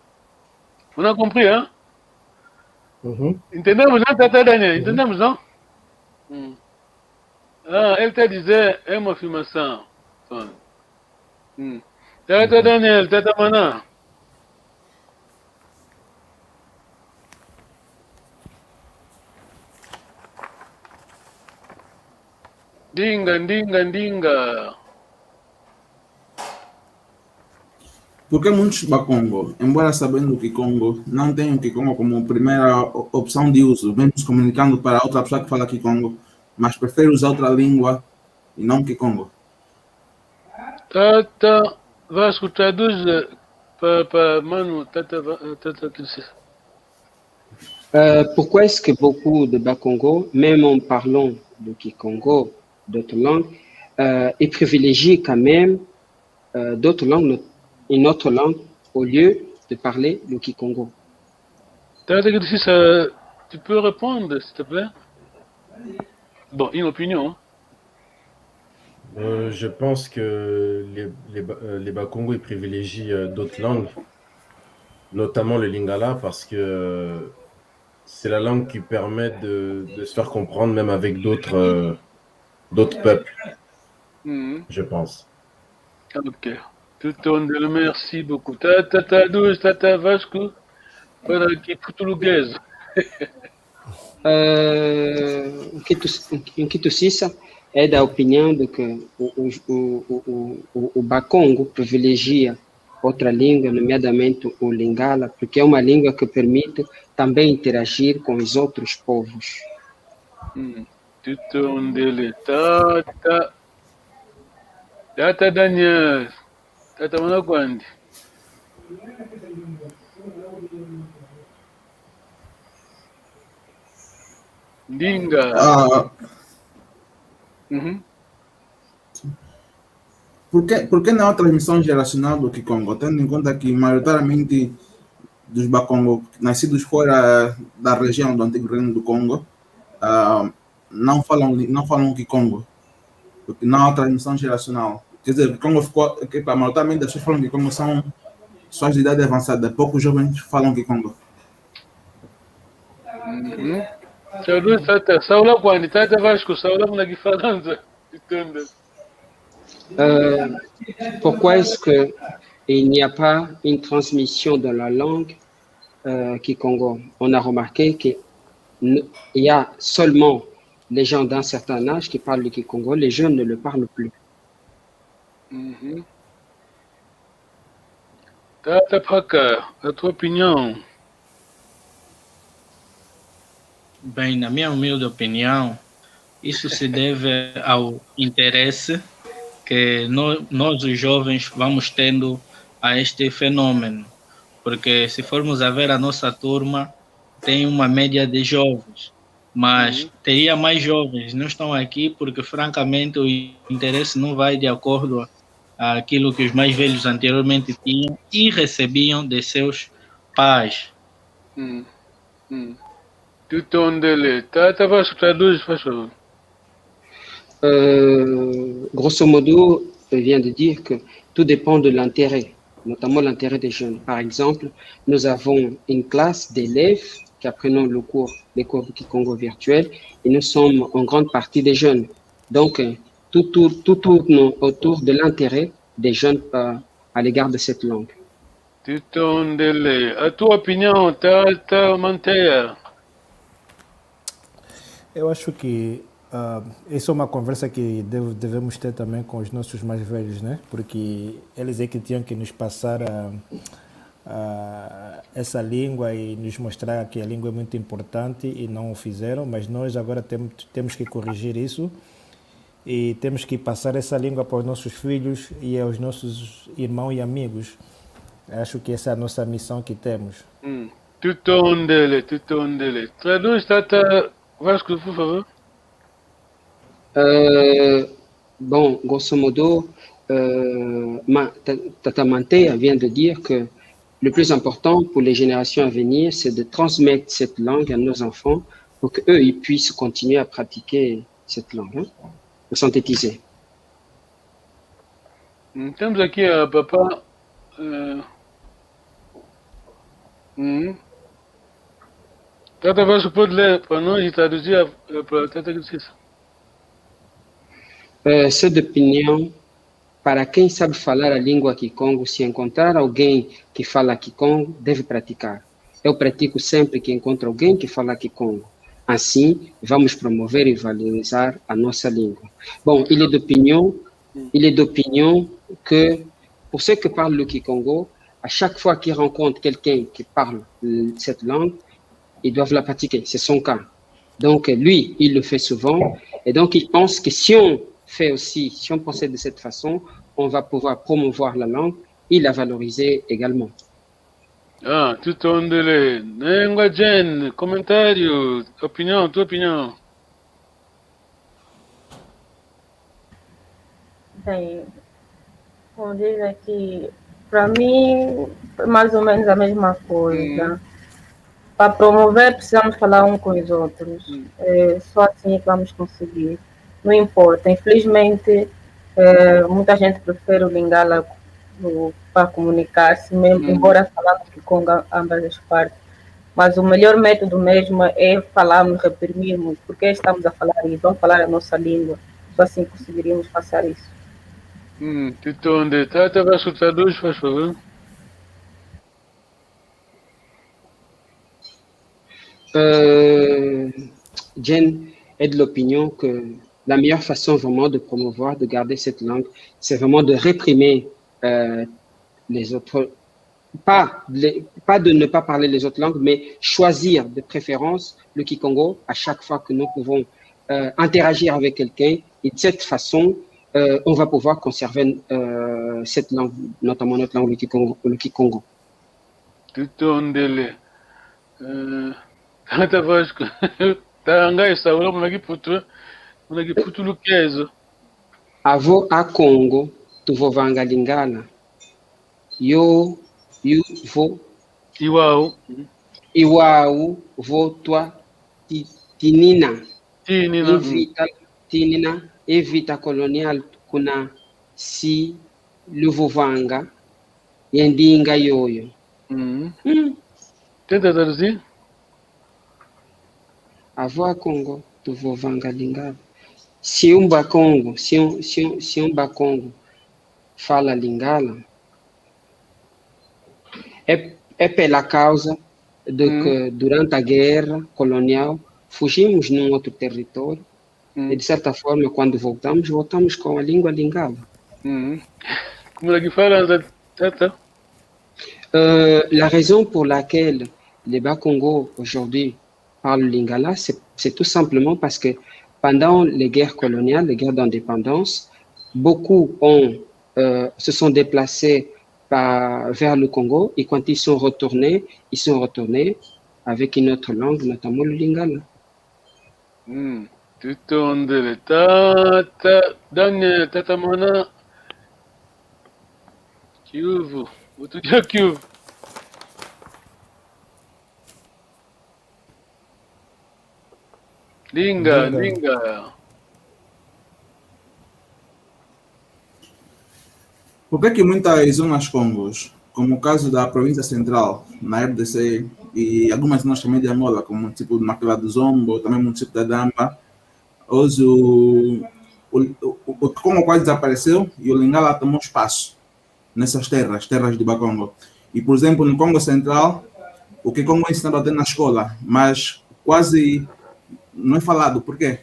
Vous avez compris, hein? Entendemos, né, Tata Daniel? Entendemos, não? Ele está dizendo, é uma afirmação. Tata Daniel, Tata Maná. Dinga. Porque muitos Bakongo, embora sabendo o Kikongo, não têm o Kikongo como primeira opção de uso, mesmo se comunicando para outra pessoa que fala Kikongo, mas prefere usar outra língua e não Kikongo. Tata Vasco, traduz para Manu, Pourquoi est-ce que beaucoup de Bas-Congo, même en parlant de Kikongo, d'autres langues, ils privilégient quand même d'autres langues, une autre langue, au lieu de parler le Kikongo? Tu peux répondre, s'il te plaît? Bon, une opinion. Je pense que les Bas-Congo ils privilégient d'autres langues, notamment le Lingala, parce que c'est la langue qui permet de se faire comprendre même avec d'autres peuples, je pense. Ok. Merci beaucoup. Tata Vasco, para aqui português. Nkito Sisa é da opinião de que o Bakongo privilegia outra língua, nomeadamente o Lingala, porque é uma língua que permite também interagir com os outros povos. Tata Daniel, Tata Manakwandi. Dinga. Por que não há transmissão geracional do Kikongo? Tendo em conta que maioritariamente dos Bakongo nascidos fora da região do antigo Reino do Congo não falam Kikongo, porque não há transmissão geracional. Quer dizer, o Kikongo ficou, maioritariamente as pessoas falam Kikongo são pessoas de idade avançada, poucos jovens falam Kikongo. Saula quando Tata Vasco, Saula na diferença. Pourquoi est-ce qu'il n'y a pas une transmission de la langue Kikongo? On a remarqué qu'il y a seulement les gens d'un certain âge qui parlent le Kikongo, les jeunes ne le parlent plus. Tata Paka, a tua opinião? Bem, na minha humilde opinião, isso se deve ao interesse que nós, os jovens, vamos tendo a este fenômeno. Porque se formos a ver a nossa turma, tem uma média de jovens, mas teria mais jovens, não estão aqui porque, francamente, o interesse não vai de acordo àquilo que os mais velhos anteriormente tinham e recebiam de seus pais. Tata Vasco, traduz, por favor. Grosso modo, je viens de dire que tout dépend de l'intérêt, notamment l'intérêt des jeunes. Par exemple, nous avons une classe d'élèves qui apprennent les cours de Kikongo virtuel et nous sommes en grande partie des jeunes. Donc, tout tourne autour de l'intérêt des jeunes à l'égard de cette langue. A tua opinião, Tata Manteia? Eu acho que essa é uma conversa que devemos ter também com os nossos mais velhos, né? Porque eles é que tinham que nos passar essa língua e nos mostrar que a língua é muito importante e não o fizeram, mas nós agora temos que corrigir isso e temos que passar essa língua para os nossos filhos e aos nossos irmãos e amigos. Acho que essa é a nossa missão que temos. Tutondele. Traduz, Tata Vasco, por favor. Bon, grosso modo, Tata Manteia vient de dire que le plus important pour les générations à venir, c'est de transmettre cette langue à nos enfants pour qu'eux, ils puissent continuer à pratiquer cette langue, de synthétiser. Temos aqui a papá. Tata Vasco pode ler para nós e traduzir para a Tata Cristina. Sou de opinião, para quem sabe falar a língua Kikongo, se encontrar alguém que fala Kikongo, deve praticar. Eu pratico sempre que encontro alguém que fala Kikongo. Assim, vamos promover e valorizar a nossa língua. Bon, il est d'opinion que, pour ceux qui parlent le Kikongo, à chaque fois qu'ils rencontrent quelqu'un qui parle cette langue, ils doivent la pratiquer. C'est son cas. Donc, lui, il le fait souvent. Et donc, il pense que si on fait aussi, si on procède de cette façon, on va pouvoir promouvoir la langue et la valoriser également. Ah, tutondele. Nengwa Jen, comentário, opinião, tua opinião. Bem, como diz aqui, para mim, é mais ou menos a mesma coisa. Para promover, precisamos falar um com os outros. É só assim que vamos conseguir. Não importa. Infelizmente, muita gente prefere o Lingala para comunicar-se, mesmo, embora falamos que com ambas as partes. Mas o melhor método mesmo é falarmos, reprimirmos, porque estamos a falar isso, vamos falar a nossa língua. Só assim conseguiríamos passar isso. Tutonde, Tata vai escutar dois, faz favor. Jen est de l'opinion que la meilleure façon vraiment de promouvoir, de garder cette langue, c'est vraiment de réprimer les autres, pas de ne pas parler les autres langues, mais choisir de préférence le Kikongo à chaque fois que nous pouvons interagir avec quelqu'un. Et de cette façon, on va pouvoir conserver cette langue, notamment notre langue, le Kikongo. Tutondele. Tata Vasco, Tangai Saura, Munagiputu Lukezo. Avo a Congo, tu vo vanga lingala. Yo vo. Iwau, vo toi, tinina. Tinina, evita colonial, kuna si luvo vanga, yendinga yoyo. Tenta traduzir? Avo Congo, tu vo vanga lingala. Se um Bakongo, se um Bakongo fala lingala, é pela causa de que durante a guerra colonial fugimos num outro território e de certa forma quando voltamos com a língua lingala. Como é que fala, Tata? La raison pour laquelle les Bakongo aujourd'hui parlent lingala, c'est tout simplement parce que pendant les guerres coloniales, les guerres d'indépendance, beaucoup se sont déplacés vers le Congo et quand ils sont retournés avec une autre langue, notamment le lingala. Tutondele, Tata, Daniel, Tata Mana, Kiuvu, Utuja Kiuvu. Linga. Por que que muitas zonas Congos, como o caso da província central, na RDC, e algumas zonas também de Angola, como o tipo de Maquila do Zombo, também o município da Damba, hoje o Congo quase desapareceu e o Lingala tomou espaço nessas terras de Bakongo. E, por exemplo, no Congo Central, o que Congo é ensinado até na escola, mas quase não é falado. Por quê?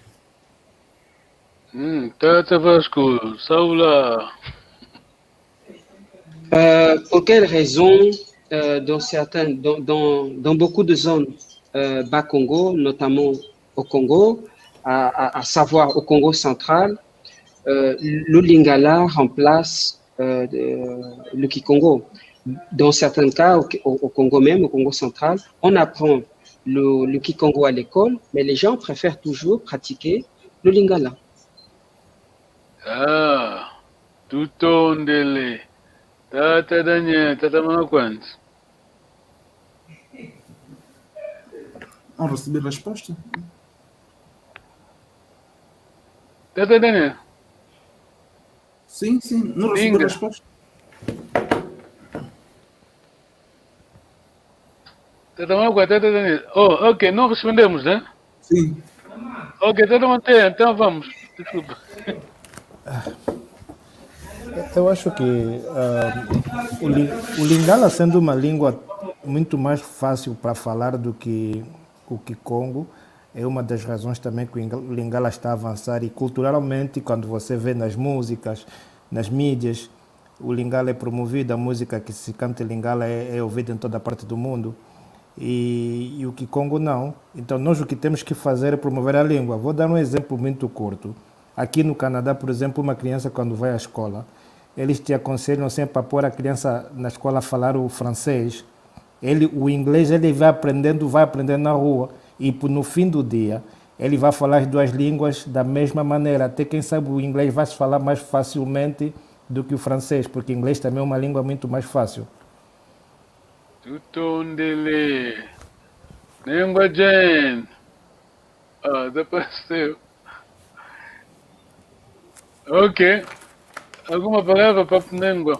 Tata Vasco, Saula. Pour quelle raison, dans beaucoup de zones Bas-Congo, notamment au Congo, à savoir au Congo central, le Lingala remplace le Kikongo. Dans certains cas, au Congo même, au Congo central, on apprend le Kikongo à l'école, mais les gens préfèrent toujours pratiquer le Lingala. Ah, tutondele. Tata Daniel, Tata Mana Não recebi resposta. Tata Daniel? Sim, não recebi resposta. Tata Mana, Tata Daniel. Oh, ok, não respondemos, né? Sim. Ok, Tata Manter, então vamos. Desculpa. Eu acho que o Lingala, sendo uma língua muito mais fácil para falar do que o Kikongo, é uma das razões também que o Lingala está a avançar. E culturalmente, quando você vê nas músicas, nas mídias, o Lingala é promovido, a música que se canta em Lingala é ouvida em toda parte do mundo. E o Kikongo não. Então nós o que temos que fazer é promover a língua. Vou dar um exemplo muito curto. Aqui no Canadá, por exemplo, uma criança quando vai à escola, eles te aconselham sempre a pôr a criança na escola a falar o francês. O inglês ele vai aprendendo na rua e no fim do dia ele vai falar as duas línguas da mesma maneira. Até quem sabe o inglês vai se falar mais facilmente do que o francês, porque o inglês também é uma língua muito mais fácil. Tutondele. Nengua Jane. Desapareceu. Ok. Alguma palavra para Nengua?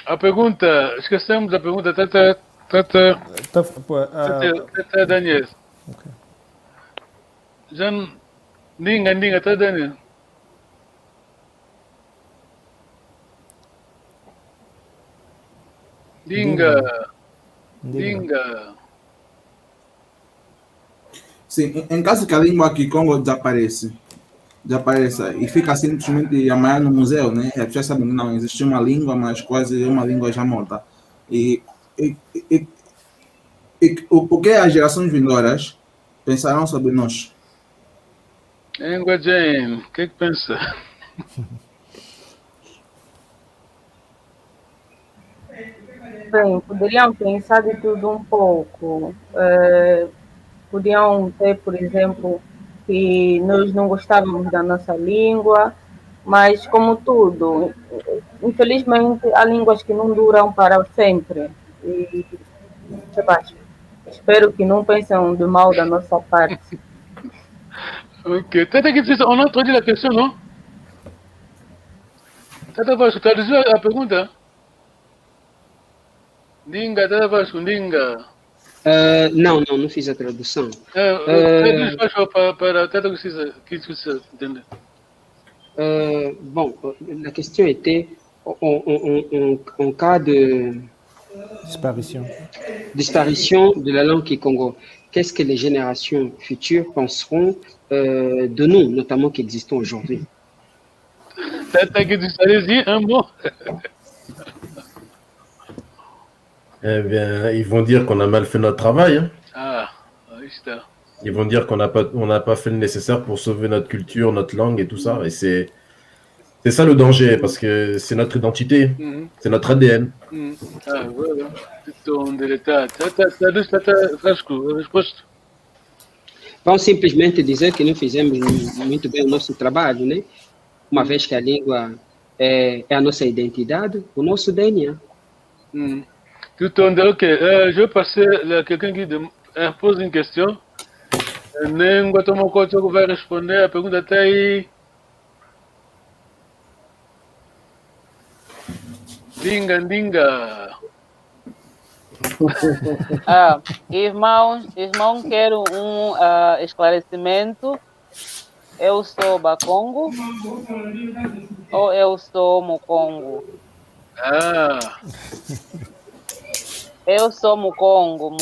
A pergunta, esquecemos a pergunta, Tata Daniel. Okay. Já Ninga, Tata Daniel. Dinga. Sim, em caso que a língua Kikongo desapareça e fica simplesmente amanhã no museu, né? As pessoas sabem que não existe uma língua, mas quase uma língua já morta. O que as gerações vindouras pensarão sobre nós? Nengua Jane, o que pensa? Bem, poderiam pensar de tudo um pouco. Podiam ter, por exemplo, que nós não gostávamos da nossa língua, mas como tudo, infelizmente há línguas que não duram para sempre. E espero que não pensem de mal da nossa parte. Ok, Tata que on a entendu la question, non? Tata Vasco, tu as reçu la pergunta? Dinga, Tata Vasco, Dinga. Não fiz a tradução. Traduz para Tata que precisa entender. Bon, la question était en cas de disparition de la langue Kikongo, qu'est-ce que les générations futures penseront de nous, notamment qui existons aujourd'hui? Tata que allez-y, un mot. Eh bien, ils vont dire qu'on a mal fait notre travail. Hein. Está. Ils vont dire qu'on n'a pas fait le nécessaire pour sauver notre culture, notre langue et tout ça. Et c'est ça le danger, parce que c'est notre identité, c'est notre ADN. Voilà. Tata Vasco, resposta. Vamos simplesmente dizer que não fizemos muito bem o nosso trabalho, né? Uma vez que a língua é a nossa identidade, o nosso DNA. Ok, je vais passer à quelqu'un qui pose une question. Nengua Tomoko vai responder a pergunta até aí. Dinga. Irmão, quero um esclarecimento. Eu sou Bakongo ou eu sou Mukongo? Eu sou Mukongo.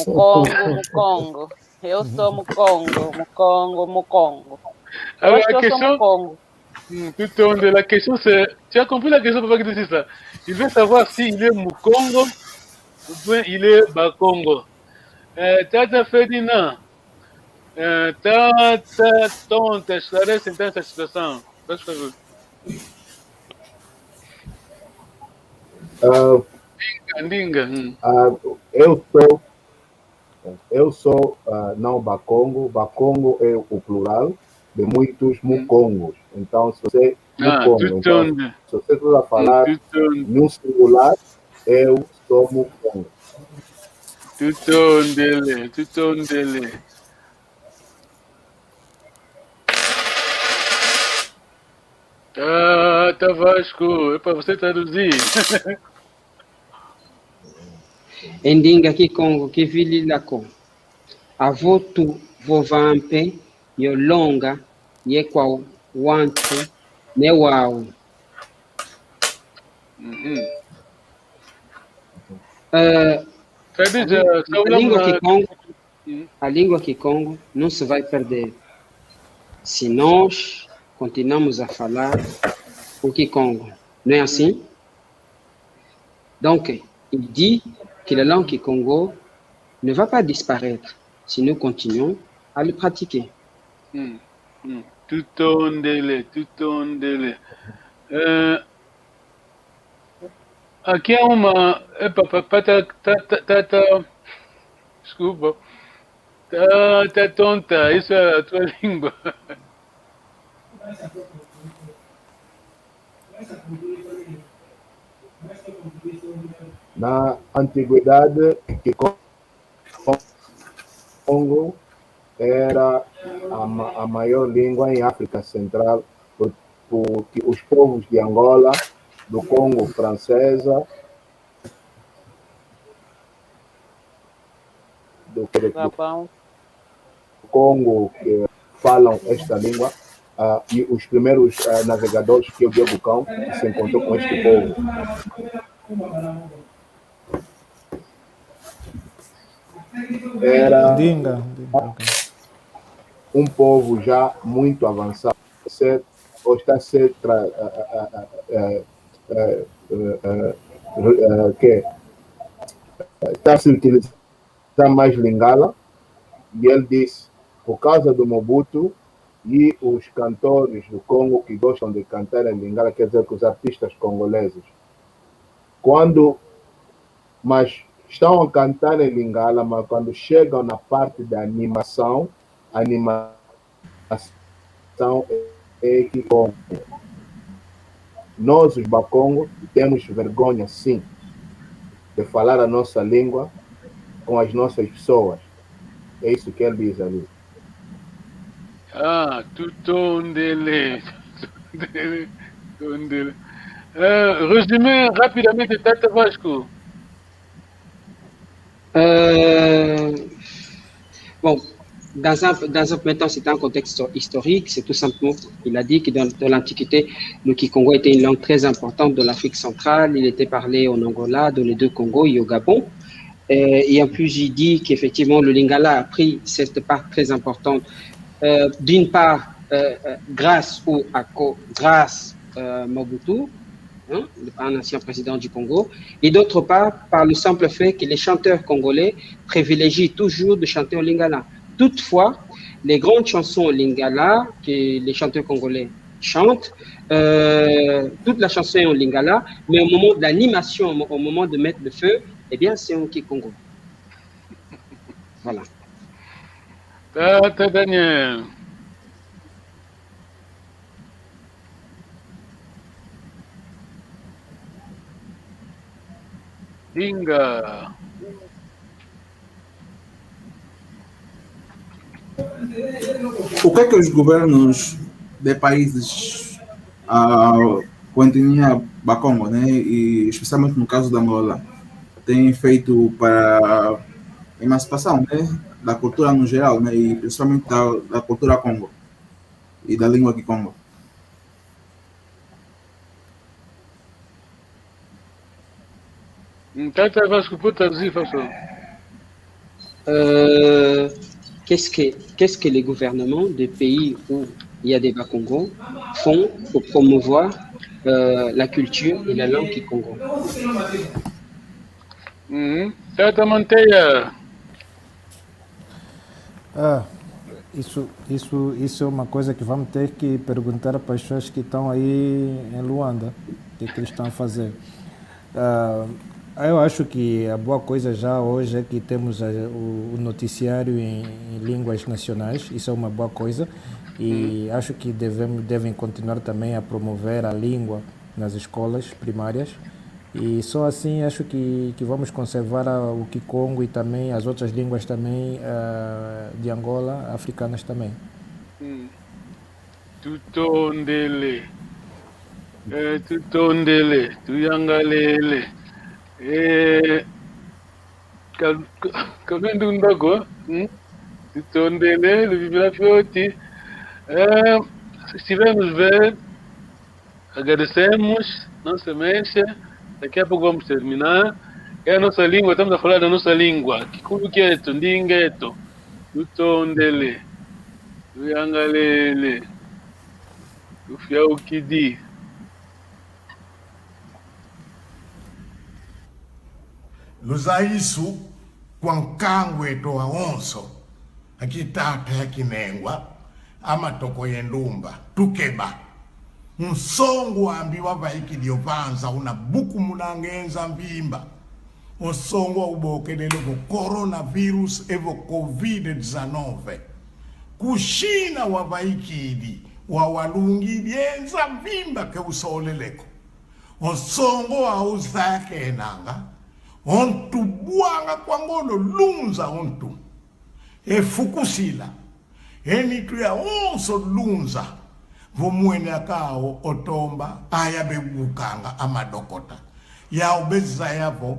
Eu sou Mukongo. Alors la question, la question c'est, tu as compris la question, papa qui dit ça? Il veut savoir s'il est Mukongo ou bien il est Bakongo. Tata Ferdinand, ton esclarece então essa situação. Por favor. Dinga. Eu sou não Bakongo. Bakongo é o plural de muitos Mukongos. Então, se você Mukongo, então, se você está a falar no singular, eu sou Mukongo. Tutondele. Tata Vasco, é para você traduzir. Endinga Kikongo kivili lako avotu vovampe yolonga yekwa wantu ne wawu. A língua Kikongo não se vai perder se nós continuamos a falar o Kikongo, não é assim? Donc, il dit que la langue Kikongo ne va pas disparaître si nous continuons à le pratiquer. tutondele. Aqui é uma... Desculpa. Tá tonta, isso é a tua língua. Na antiguidade, que Congo era a maior língua em África Central, porque os povos de Angola, do Congo francesa, do Congo que falam esta língua, e os primeiros navegadores, que é o Diego Cão, que se encontrou com este povo. Era um povo já muito avançado, ou está a ser está a se utilizar mais Lingala, e ele disse, por causa do Mobutu e os cantores do Congo que gostam de cantar em Lingala, quer dizer que os artistas congoleses, mas estão a cantar em Lingala, mas quando chegam na parte da animação, a animação é que Congo. Nós, os Bakongo, temos vergonha, sim, de falar a nossa língua com as nossas pessoas. É isso que ele diz ali. Tutondele. Resume rapidamente, Tata Vasco. Bon, dans un premier temps, c'est un contexte historique. C'est tout simplement, il a dit que dans l'Antiquité, le Kikongo était une langue très importante de l'Afrique centrale. Il était parlé en Angola, dans les deux Congos et au Gabon. Et en plus, il dit qu'effectivement, le Lingala a pris cette part très importante, d'une part, grâce Mobutu, un ancien président du Congo, et d'autre part, par le simple fait que les chanteurs congolais privilégient toujours de chanter au Lingala. Toutefois, les grandes chansons au Lingala que les chanteurs congolais chantent, toute la chanson est au Lingala, mais au moment de l'animation, au moment de mettre le feu, eh bien, c'est au Kikongo. Voilà. Tata Daniel. Dinga. O que é que os governos de países com etnia Bakongo, né, e especialmente no caso da Angola, têm feito para a emancipação, né, da cultura no geral, né, e principalmente da cultura Congo e da língua Kikongo? Qu'est-ce que les gouvernements des pays où il y a des Bakongo font pour promouvoir la culture et la langue Kikongo? Tata Manteia. Isso é uma coisa que vamos ter que perguntar para as pessoas que estão aí em Luanda, o que eles estão a fazer. Eu acho que a boa coisa já hoje é que temos o noticiário em línguas nacionais, isso é uma boa coisa, e acho que devem continuar também a promover a língua nas escolas primárias, e só assim acho que vamos conservar o Kikongo e também as outras línguas também de Angola, africanas também. Tutondele, tuyangalele. Caminho ndago, tutondele, vibra fioti. Se estivermos ver, agradecemos, não se mexa. Daqui a pouco vamos terminar. É a nossa língua, estamos a falar da nossa língua. Kikuyu quieto, ndingueto, tutondele, tuyangalele, tufiaukidi. Luzaisu kwankangwe to aonso akitata yakinengwa amatoko yendumba tukeba nsongo wambiwa vaikidyo vanza una buku munangenza mvimba nsongo ubokelele ko coronavirus evo covid-19 kushina wa vaikidi wa walungi yenza mvimba ke usoleleko nsongo wa uzake enanga ontu buanga kwa ngolo lunza ontu efukusila enitu ya onso lunza vomwene akao otomba aya bebukanga amadokota ya obeza yavo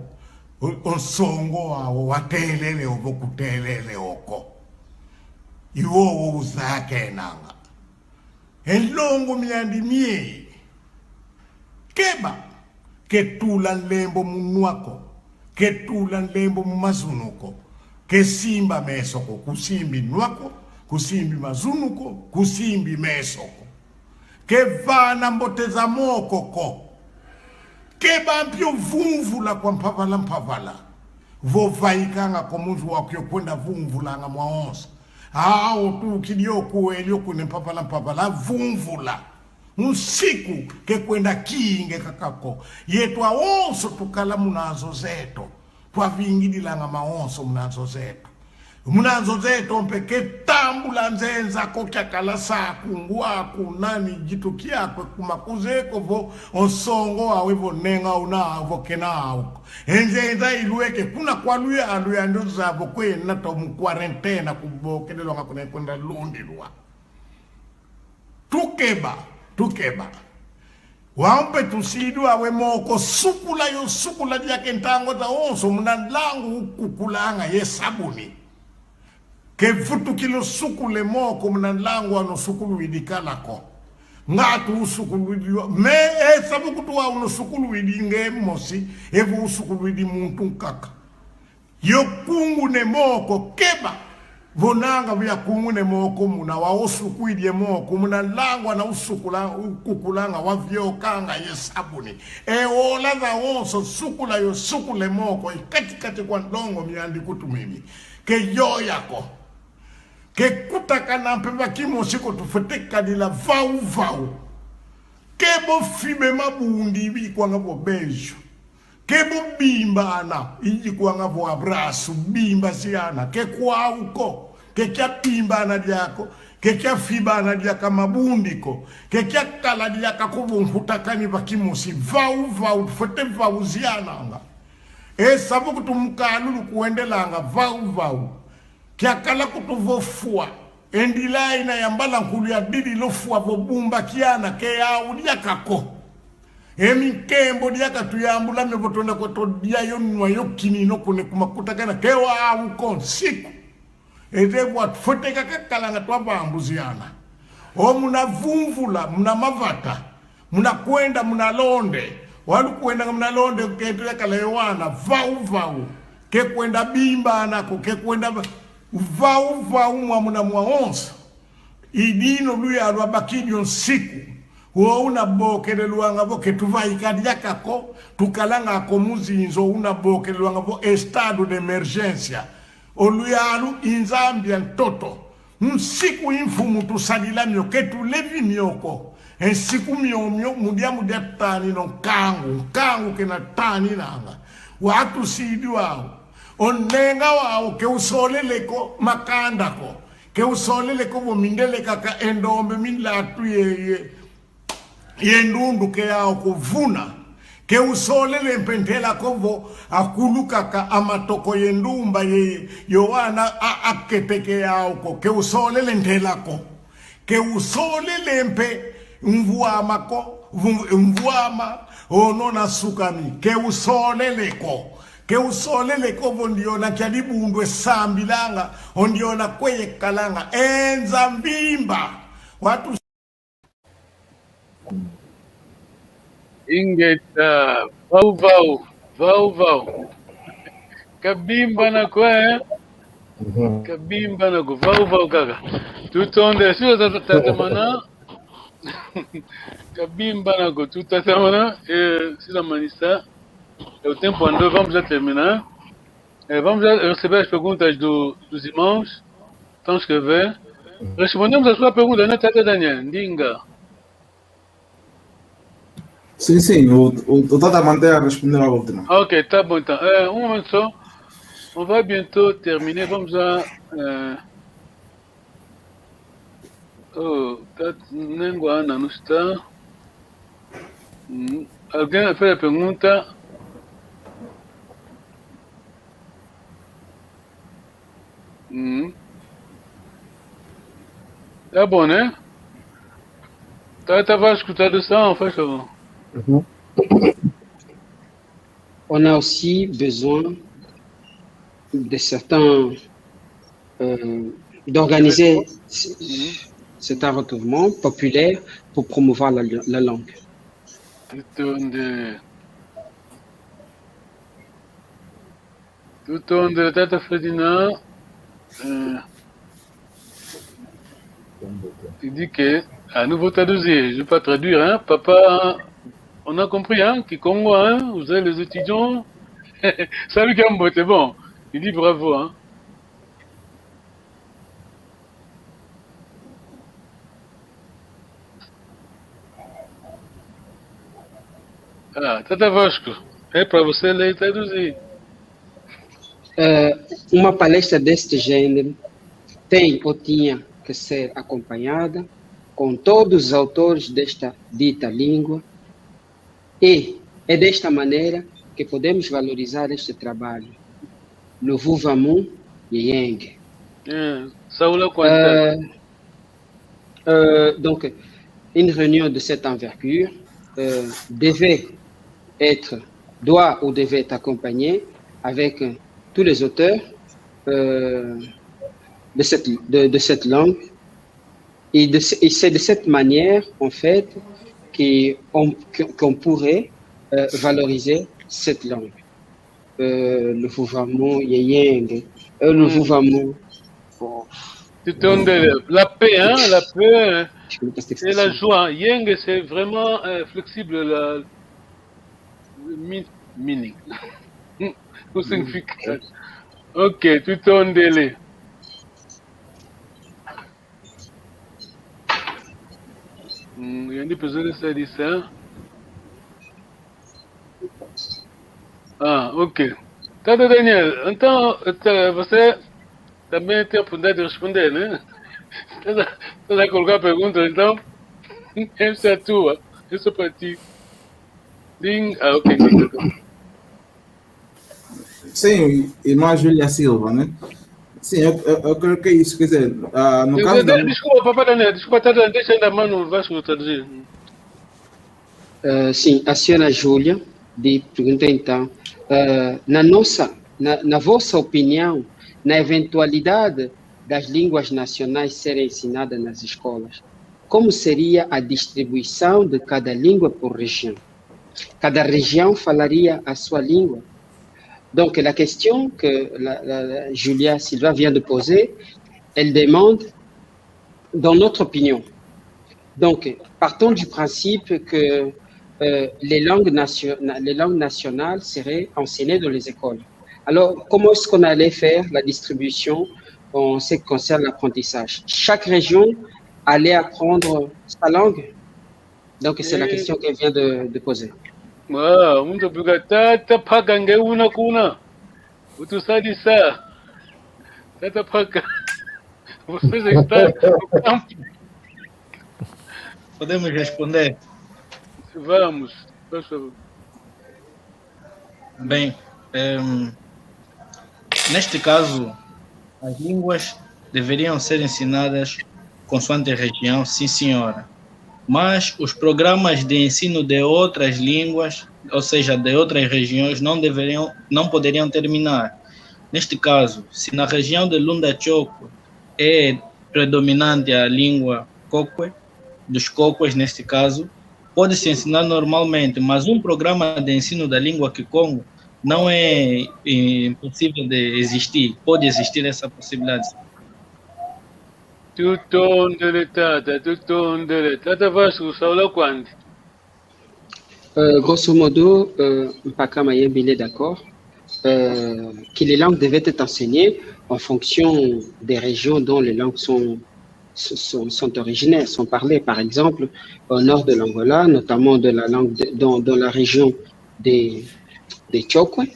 onsongo wao watelele ovo kutelele oko iwo uzake nanga elongo miandi mie keba ketula nlembo munwako ketula nlembo mumazunuko kesimba mesoko kusimbi nwako kusimbi mazunuko kusimbi mesoko kevana mboteza mokoko kebampyo vumvula kwa mpavala vovaikanga kwa munzu wakyo kwenda vumvulanga mwaonsa hao tu kidioku elioku mpavala vumvula usiku ke kwenda kinge kakako yetu aonso tukala munazo zeto kwa vingidilanga maonso munazo zeto mpeke tambula nzenza kokyakala saku ngwaku nani jitu kyakwe kumakuzeko vo onsongo awevo nenga unavo kenao enzenza ilueke kuna kwaluya aluya ndozavo kwena to mu quarantena kubokelelwa ngakune kwenda lundilwa tukeba wampe tusidu awe moko sukula yake ntango ta onso mnanlangu kukulanga ye sabuni ke futu kilo sukule moko mnanlangu ano sukulu idikalako ngatu usukulu idiwa me sabu kutuwa uno sukulu idinge mosi evu usukulu idi muntu kaka yokungu ne moko keba vonanga vya kungune moko muna wa usukuidye moko muna langwa na usukula ukukulanga wa vyokanga yesabuni ola za onso sukula yo sukule moko katikati kwa ndongo miandi kutumimi ke yo yako ke kutaka na mpeva kimo siko tufutika dila vau kebo fibe mabundi ibi kwa ngabo bejo kebo bimba ana iji kwa ngabo abrasu bimba siana ke kwa uko ke kya bimba ana diako ke kya fiba ana diaka mabundiko ke kya kala diaka kubu mfutakani bakimosi vau fote vau ziana anga sabu kutumkalulu kuendelanga vau kya kala kutuvofua endila ina yambala nkulu ya didi lofua vobumba kiana ke ya udiakako kembo diaka tuyambula mebotonda kweto dia yonwa yokini no kune kumakutakana kewa uko siku edebwa foteka kakalanga twabambuziana muna vumvula muna mavata muna kwenda muna londe walu kwenda muna londe ketule kalewana vau ke kwenda bimba nako ke kwenda vau mwa muna mwaonsa idino luya lwabakidio siku una bokele luanga vo ketuvai kako tukalanga komuzinzo una bokele luanga vo estado de emergência oluyalu inzambia ntoto nsiku infumu tusalila myo ketulevi myoko ensiku myomyo mudia tani no kangu kena tani nanga watu sidi wao onenga wao ke usoleleko makandako ke usoleleko vo mindele kaka endombe minlatu yendundu ke yao kuvuna ke usolele mpentela kovo akulukaka amatoko yendumba yowana aketeke yao ko ke usolele ntelako ke usolele mpe mvuama onona sukami ke usolele kovo ndiona kyalibundwe sambilanga ondiona kweye kalanga enza mbimba watu Ingeta, vau. Kabimba na kwa kabimba na kwa vau kaka. Tutonde sio tatamana. Kabimba na kwa tutatamana sila manista. O tempo andou, vamos já terminar. Vamos já receber as perguntas dos irmãos. Estão a escrever. Respondemos a sua pergunta, né, Tata Daniel? Dinga. Sim, o Tata mantém a responder a última. Ok, tá bom então. Um momento só. On va bientôt terminer. Vamos a... Nenguana não está. Alguém fez a pergunta? Tá bom, né? Tava escutando a tradução, faz favor. On a aussi besoin de certains d'organiser cet enregistrement populaire pour promouvoir la langue. Tout onde Tata Ferdinand il dit que, à nouveau traduire, je ne vais pas traduire, hein, papa, on a compris, hein, Kikongo, hein, vous avez les étudiants, salut Gambo, c'est bon, il dit bravo, hein. Ah, Tata Vasco, é para você ler e traduzir. Uma palestra deste gênero tem ou tinha que ser acompanhada com todos os autores desta dita língua e é desta maneira que podemos valorizar este trabalho. Le Vuvamu Yeng. Donc, une réunion de cette envergure doit ou devait être accompagnée avec tous les auteurs de cette langue. Et c'est de cette manière, en fait, qu'on pourrait valoriser cette langue. Le Vuvamu Yeyeng, le Vuvamu. La paix, hein, la paix, c'est la joie. Yang, c'est vraiment flexible, le meaning. O significado. Ok, tout on délai. Il y a des personnes qui disent ça. Ah, ok. Tata Daniel, então você também tem a oportunidade de responder, né? Você a colocar a pergunta, então essa é a tua, essa é para ti. Ok. Sim, irmã Júlia Silva, né? Sim, eu creio que é isso, quer dizer, no caso da... Desculpa, papai Daniel, desculpa, deixa ainda a mão no Vasco traduzir. Sim, a senhora Júlia pergunta então, na vossa opinião, na eventualidade das línguas nacionais serem ensinadas nas escolas, como seria a distribuição de cada língua por região? Cada região falaria a sua língua? Donc, la question que la Julia Silva vient de poser, elle demande, dans notre opinion, donc, partons du principe que les langues nationales seraient enseignées dans les écoles. Alors, comment est-ce qu'on allait faire la distribution en ce qui concerne l'apprentissage? Chaque région allait apprendre sa langue? Donc, c'est la question qu'elle vient de poser. Muito obrigado. Tata Pagange una kuna. Utusadi sa. Tata Paga. Você já está no campo. Podemos responder? Vamos. Por favor. Bem, neste caso, as línguas deveriam ser ensinadas consoante a região, sim senhora. Mas os programas de ensino de outras línguas, ou seja, de outras regiões, não poderiam terminar. Neste caso, se na região de Lunda Choco é predominante a língua Kokwe, dos Kokwes neste caso, pode-se ensinar normalmente, mas um programa de ensino da língua Kikongo não é impossível de existir, pode existir essa possibilidade. Tutto Tata Vasco, Saula quando? Grosso modo, Mpaka Mayembe est d'accord que les langues devaient être enseignées en fonction des régions dont les langues sont sont originaires, sont parlées. Par exemple, au nord de l'Angola, notamment de la langue dans la région des Chokwe.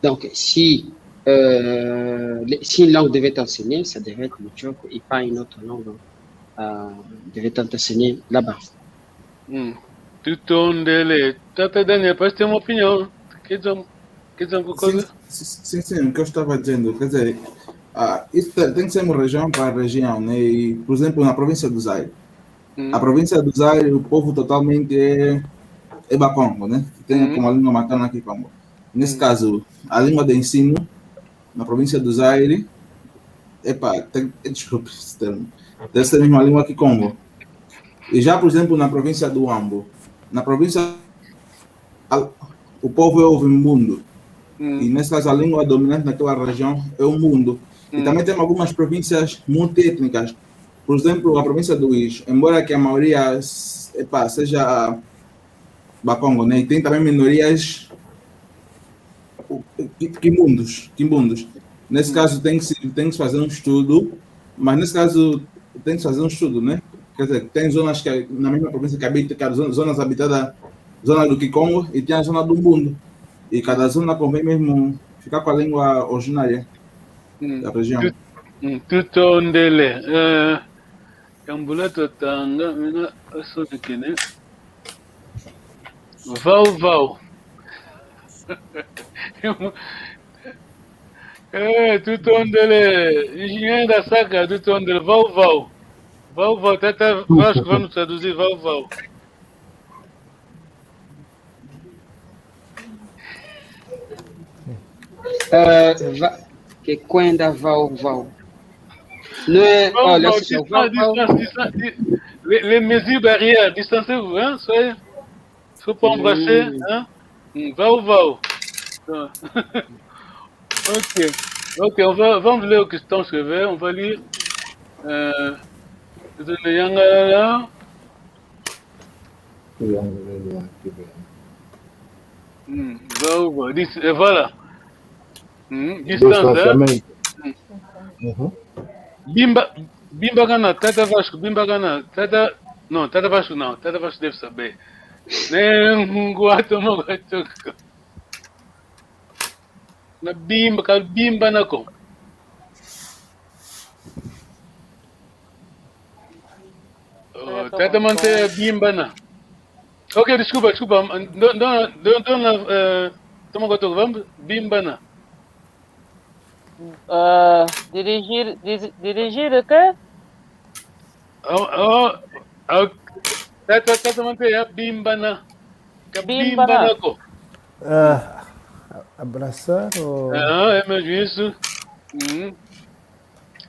Donc, si une langue devait être enseignée, ça devait être le Chokwe et pas une autre langue devait être enseignée là-bas. Tata Daniel, pode ter uma opinião. Quer dizer alguma coisa? Sim, o que eu estava dizendo, quer dizer, isso tem que ser uma região para região, né? E, por exemplo, na província do Zaire. A província do Zaire, o povo totalmente é Bakongo, né? Tem como a língua materna aqui Kongo. Nesse caso, a língua de ensino na província do Zaire, desculpe esse termo, deve ser a mesma língua que Congo. E já, por exemplo, na província do Ambo, na província, o povo é o Vimbundo. E nesse caso, a língua dominante naquela região é o Mundo. E também tem algumas províncias multiétnicas. Por exemplo, a província do Ixo, embora que a maioria seja Bakongo, né? E tem também minorias quimbundos. Nesse caso, tem que fazer um estudo, mas nesse caso, tem que fazer um estudo, né? Quer dizer, tem zonas que na mesma província que habita, zonas habitadas, zona do Kikongo, e tem a zona do Mbundo. E cada zona convém mesmo ficar com a língua originária da região. Tutondele. Ambulato tanga, mina aso pequeno. Vau. Tutondele. Engenheiro da saca, tutondele. Vau. Tata, acho que vamos traduzir vau. Que quando vau. Não é, olha, les mesures barrières, distancez-vous, hein, faut pas embrasser, hein, vau. Ok, vamos ler o que estão escrevendo, on va lire, vau, voilà, distance, hein. Bimba Gana, Tata Vasco, Tata Vasco deve saber. Nem guato mogatuco. Na bimba na com. Tata mantém bimba na. Ok, desculpa. Toma guato, vamos bimba na. Dirigir o quê? Tata mantém bimbana. Bimbana ko. Abraçar ou... É mesmo isso.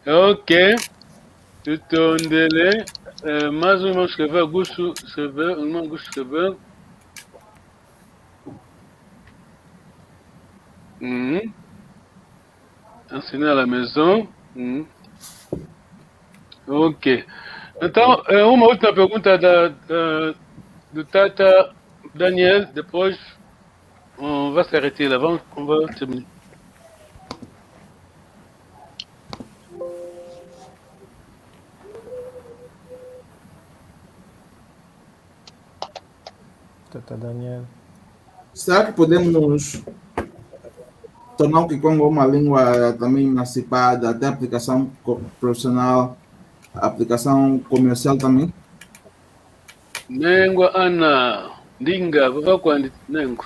Ok. Tutondele. Mais um irmão escreveu, Augusto escreveu. Ensinar à la maison. Ok. Então, uma última pergunta do Tata Daniel, depois on va s'arrêter là, on va terminer. Tata Daniel. Será que podemos tornar o Kikongo uma língua também emancipada, até aplicação profissional, aplicação comercial também? Nengo ana ndinga vava quando nengo.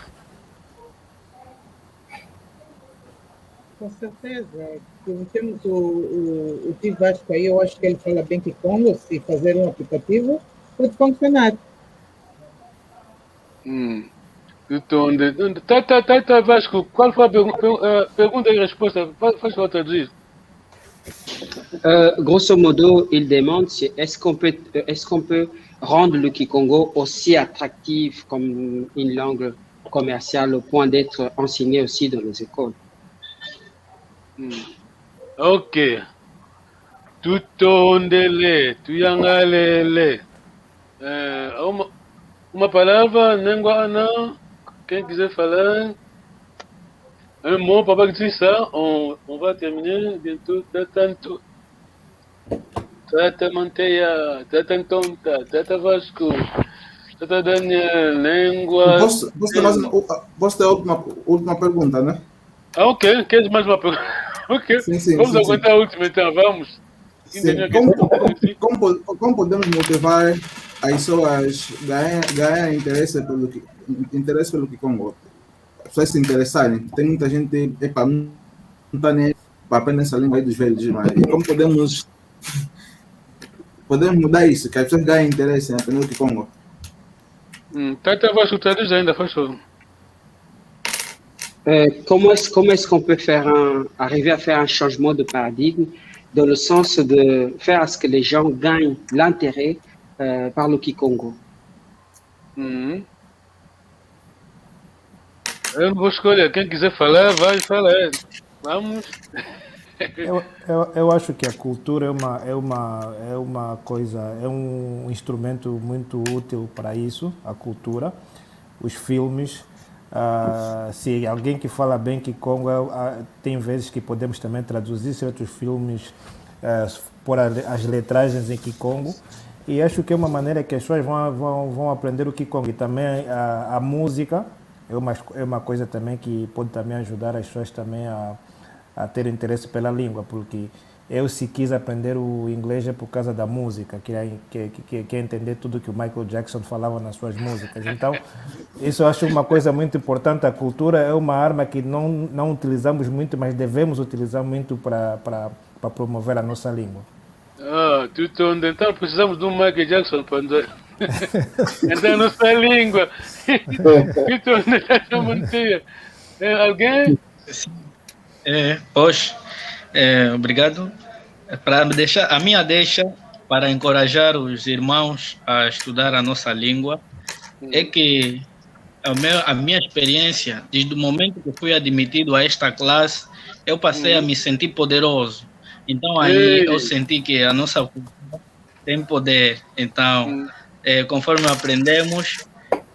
Com certeza. Temos o Tio Vasco aí, eu acho que ele fala bem Kikongo, se fazer um aplicativo, pode funcionar. Tata Vasco, qual foi a pergunta e resposta? Faz para traduzir. Grosso modo, il demande est-ce qu'on peut rendre le Kikongo aussi attractif comme une langue commerciale au point d'être enseigné aussi dans les écoles. Ok. Tutondele, tuyangalele. Uma palavra, Nengua Ana, quem quiser falar, un mot, papa qui dit ça, on va terminer bientôt. Tata Manteia, Tata Ntonta, Tata Vasco, Tata Daniel, Língua... Posso ter a última pergunta, né? Ah, ok. Queres mais uma pergunta? Ok. Vamos aguentar a última então, vamos. Como podemos motivar as pessoas a ganhar interesse pelo Kikongo? As pessoas se interessarem. Tem muita gente, não está nem para aprender essa língua aí dos velhos, mas como podemos mudar isso, que as pessoas ganhem interesse em aprender o Kikongo? Tata Vasco, traduz ainda, faz favor. Comment est-ce qu'on peut arriver à faire un changement de paradigme dans le sens de faire à ce que les gens gagnent l'intérêt par le Kikongo? Eu não vou escolher. Quem quiser falar, vai falar. Vamos. Eu acho que a cultura é uma coisa, é um instrumento muito útil para isso, a cultura, os filmes. Se alguém que fala bem Kikongo, tem vezes que podemos também traduzir certos filmes, por as letragens em Kikongo, e acho que é uma maneira que as pessoas vão aprender o Kikongo. E também a música é uma coisa também que pode também ajudar as pessoas também a ter interesse pela língua, porque eu, se quis aprender o inglês, é por causa da música, que é entender tudo que o Michael Jackson falava nas suas músicas. Então, isso eu acho uma coisa muito importante. A cultura é uma arma que não utilizamos muito, mas devemos utilizar muito para promover a nossa língua. Então precisamos de um Michael Jackson para entrar a nossa língua. Alguém? Obrigado. Para deixar a minha deixa para encorajar os irmãos a estudar a nossa língua é que a minha experiência, desde o momento que fui admitido a esta classe, eu passei a me sentir poderoso. Então aí eu senti que a nossa cultura tem poder. Então, conforme aprendemos,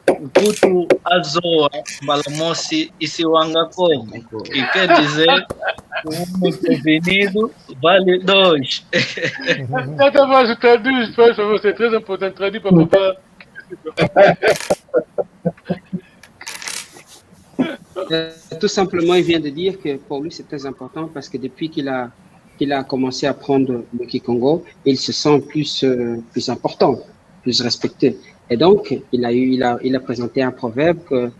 Kutu Azoa Balamosi Isiwangakogo, que quer dizer um prevenido vale 2. Tata Vasco, traduz, por favor, c'est très important, traduit para papá. Tout simplement, il vient de dire que pour lui, c'est très important parce que depuis qu'il a commencé à apprendre le Kikongo, il se sent plus important, plus respecté. Et donc, il a présenté un proverbe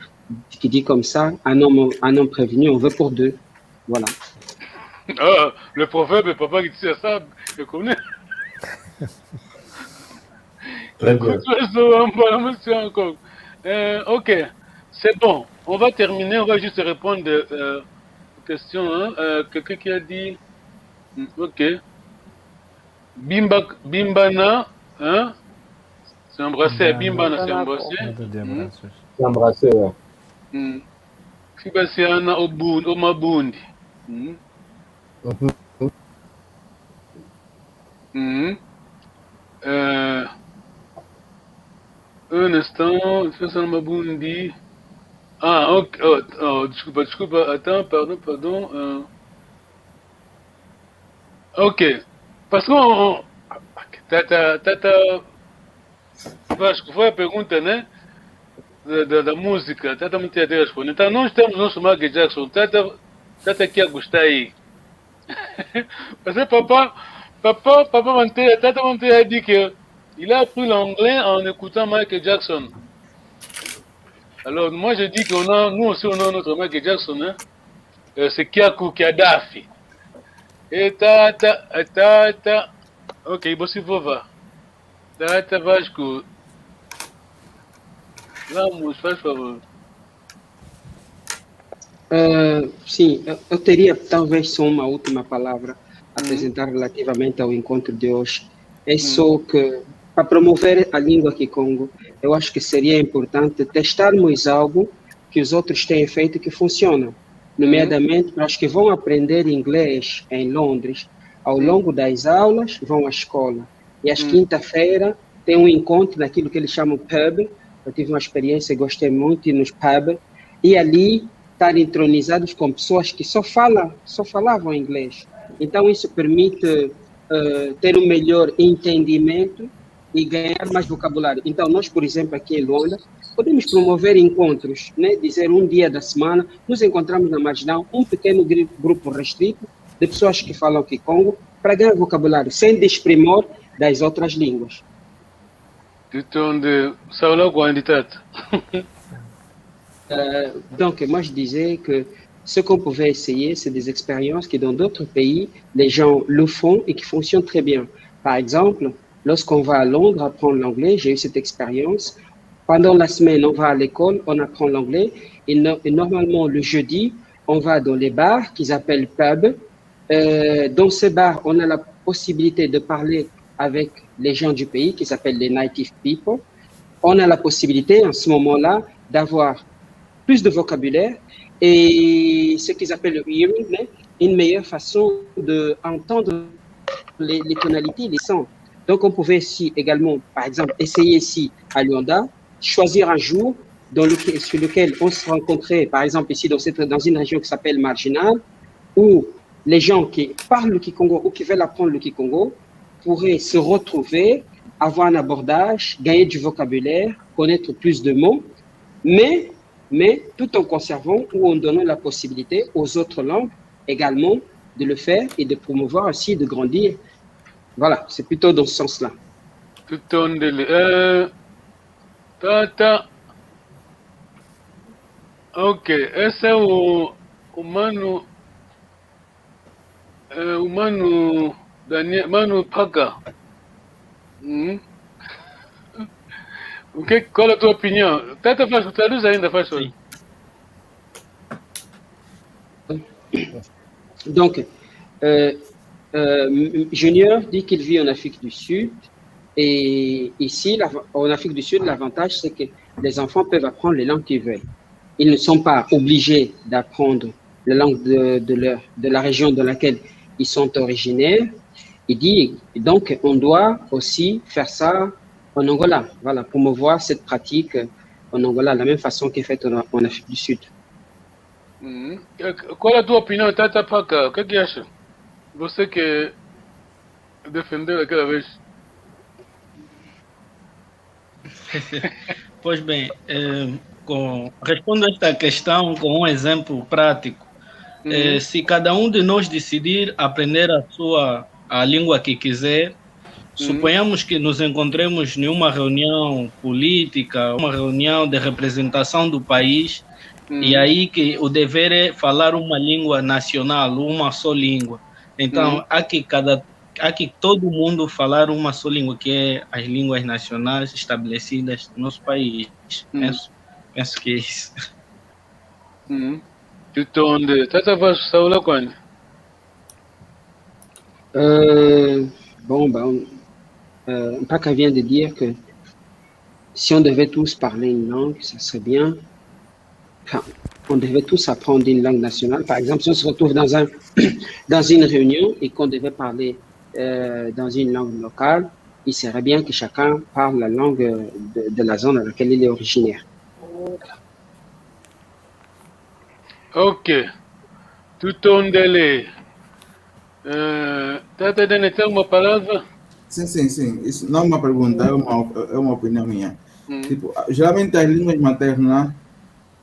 qui dit comme ça, un homme prévenu, on veut pour deux. Voilà. Le proverbe, papa qui dit ça, je connais. Très bien. Ok, c'est bon. On va terminer, on va juste répondre aux questions. Quelqu'un qui a dit... Ok. Bimbana, hein? C'est embrassé, Bimbana, c'est embrassé. C'est embrassé, ouais. Kibasiana Omabundi. Un instant, Kibasiana Omabundi. Ah, ok. Desculpa, attends, pardon. Ok. Parce que Vasco, foi a pergunta, né? Da música, Tata me tem a responder. Então, nós temos o nosso Michael Jackson, Tata que ia gostar aí. Parce que Tata Manteia a dit qu'il a appris l'anglais en écoutant Michael Jackson. Alors, moi, je dis nous aussi, on a notre Michael Jackson, hein? C'est Kiaku Kadhafi. E Tata. Ok, você vova. Tata Vasco. Vamos, faz favor. Sim, eu teria talvez só uma última palavra a apresentar relativamente ao encontro de hoje. É só que, para promover a língua Kikongo, eu acho que seria importante testarmos algo que os outros têm feito que funciona. Nomeadamente, para os que vão aprender inglês em Londres, ao longo das aulas, vão à escola. E às quinta-feira tem um encontro naquilo que eles chamam pub. Eu tive uma experiência e gostei muito de ir nos pub. E ali estar entronizados com pessoas que só falavam inglês. Então isso permite ter um melhor entendimento e ganhar mais vocabulário. Então, nós, por exemplo, aqui em Luanda, podemos promover encontros, né? Dizer um dia da semana, nos encontramos na Marginal, um pequeno grupo restrito de pessoas que falam Kikongo para ganhar vocabulário, sem desprimor das outras línguas. Donc, moi, je disais que ce qu'on pouvait essayer, c'est des expériences qui, dans d'autres pays, les gens le font et qui fonctionnent très bien. Par exemple, lorsqu'on va à Londres apprendre l'anglais, j'ai eu cette expérience. Pendant la semaine, on va à l'école, on apprend l'anglais. Et normalement, le jeudi, on va dans les bars qu'ils appellent pubs. Dans ces bars, on a la possibilité de parler avec les gens du pays, qui s'appellent les native people. On a la possibilité, en ce moment-là, d'avoir plus de vocabulaire et ce qu'ils appellent le hearing, une meilleure façon d'entendre les tonalités, les sons. Donc, on pouvait ici également, par exemple, essayer ici à Luanda, choisir un jour sur lequel on se rencontrait, par exemple, ici dans une région qui s'appelle Marginal, où les gens qui parlent le Kikongo ou qui veulent apprendre le Kikongo pourraient se retrouver, avoir un abordage, gagner du vocabulaire, connaître plus de mots, mais tout en conservant ou en donnant la possibilité aux autres langues également de le faire et de promouvoir aussi, de grandir. Voilà, c'est plutôt dans ce sens-là. Ok, esse é o Mano Daniel, Mano Paga. Qual é a tua opinião? Traduz ainda, faz favor. Donc, Junior dit qu'il vit en Afrique du Sud. Et ici, en Afrique du Sud, l'avantage, c'est que les enfants peuvent apprendre les langues qu'ils veulent. Ils ne sont pas obligés d'apprendre la langue de la région dans laquelle ils sont originaires. Il dit, donc, on doit aussi faire ça en Angola. Voilà, promouvoir cette pratique en Angola, de la même façon qu'est faite en Afrique du Sud. Qual é a tua opinião, Tata Paca? O que é que acha? Você que defendeu aquela vez. Pois bem, respondo a esta questão com um exemplo prático. Se cada um de nós decidir aprender a língua que quiser, suponhamos que nos encontremos em uma reunião política, uma reunião de representação do país, e aí que o dever é falar uma língua nacional, uma só língua. Então, há que todo mundo falar uma só língua, que é as línguas nacionais estabelecidas no nosso país. Penso que é isso. Então, Tata Vasco Saula quando? Mpaka vient de dire que si on devait tous parler une langue, ça serait bien. Enfin, on devait tous apprendre une langue nationale. Par exemple, si on se retrouve dans une réunion et qu'on devait parler dans une langue locale, il serait bien que chacun parle la langue de la zone dans laquelle il est originaire. Ok. Tutondele. Tata Dene, tem uma palavra? Sim. Isso não é uma pergunta, é uma opinião minha. Tipo, geralmente as línguas maternas,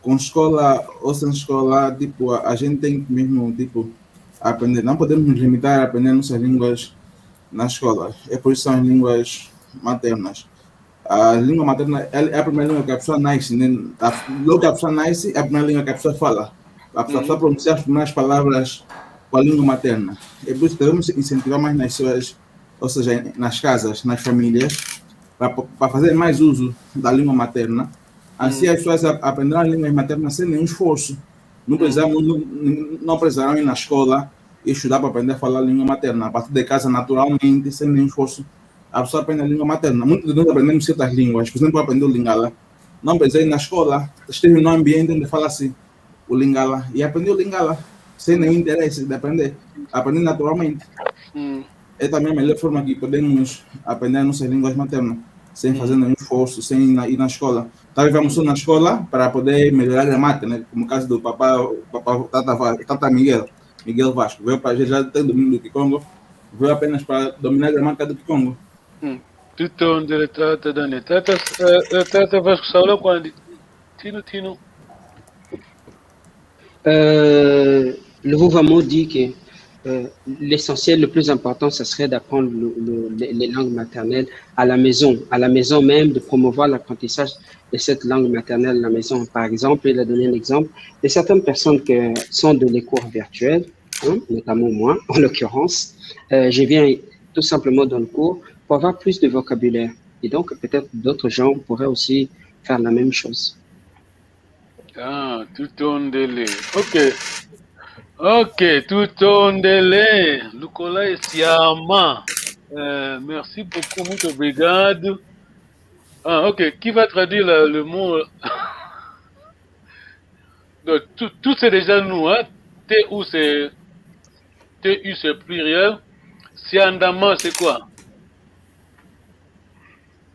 com escola ou sem escola, tipo, a gente tem que mesmo, tipo, aprender. Não podemos nos limitar a aprender nossas línguas na escola. É por isso que são as línguas maternas. A língua materna é a primeira língua que a pessoa nasce. Né? Logo que a pessoa nasce, é a primeira língua que a pessoa fala. A pessoa pronuncia as primeiras palavras com a língua materna. É por isso que devemos incentivar mais nas suas, ou seja, nas casas, nas famílias, para fazer mais uso da língua materna. Assim as pessoas aprenderão as línguas maternas sem nenhum esforço. Não precisarão ir na escola e estudar para aprender a falar a língua materna. A partir de casa, naturalmente, sem nenhum esforço, a pessoa aprende a língua materna. Muitos de nós aprendemos certas línguas. Por exemplo, aprender o Lingala. Não precisa ir na escola, esteve no ambiente onde fala-se o Lingala e aprendeu o Lingala sem nenhum interesse de aprender. Aprender naturalmente. É também a melhor forma que podemos aprender nossas línguas maternas, sem fazer nenhum esforço, sem ir na escola. Talvez vamos na escola para poder melhorar a gramática, né? Como o caso do Tata Miguel Vasco. Veio para já tem domínio do Kikongo, veio apenas para dominar a gramática do Kikongo. Tutondele, tata Dani, tata Vasco Saulo quando Tino. Le Vouvamo dit que l'essentiel, le plus important, ce serait d'apprendre les langues maternelles à la maison même, de promouvoir l'apprentissage de cette langue maternelle à la maison. Par exemple, il a donné un exemple de certaines personnes qui sont de les cours virtuels, hein, notamment moi, en l'occurrence. Je viens tout simplement dans le cours pour avoir plus de vocabulaire. Et donc, peut-être d'autres gens pourraient aussi faire la même chose. Ah, Tutondele. Ok, Tutondele. Lukola et Siama. Merci beaucoup, muito obrigado. Ah, ok. Qui va traduire le mot? Donc, tout c'est déjà nous, hein. TU c'est pluriel. Siandama c'est quoi?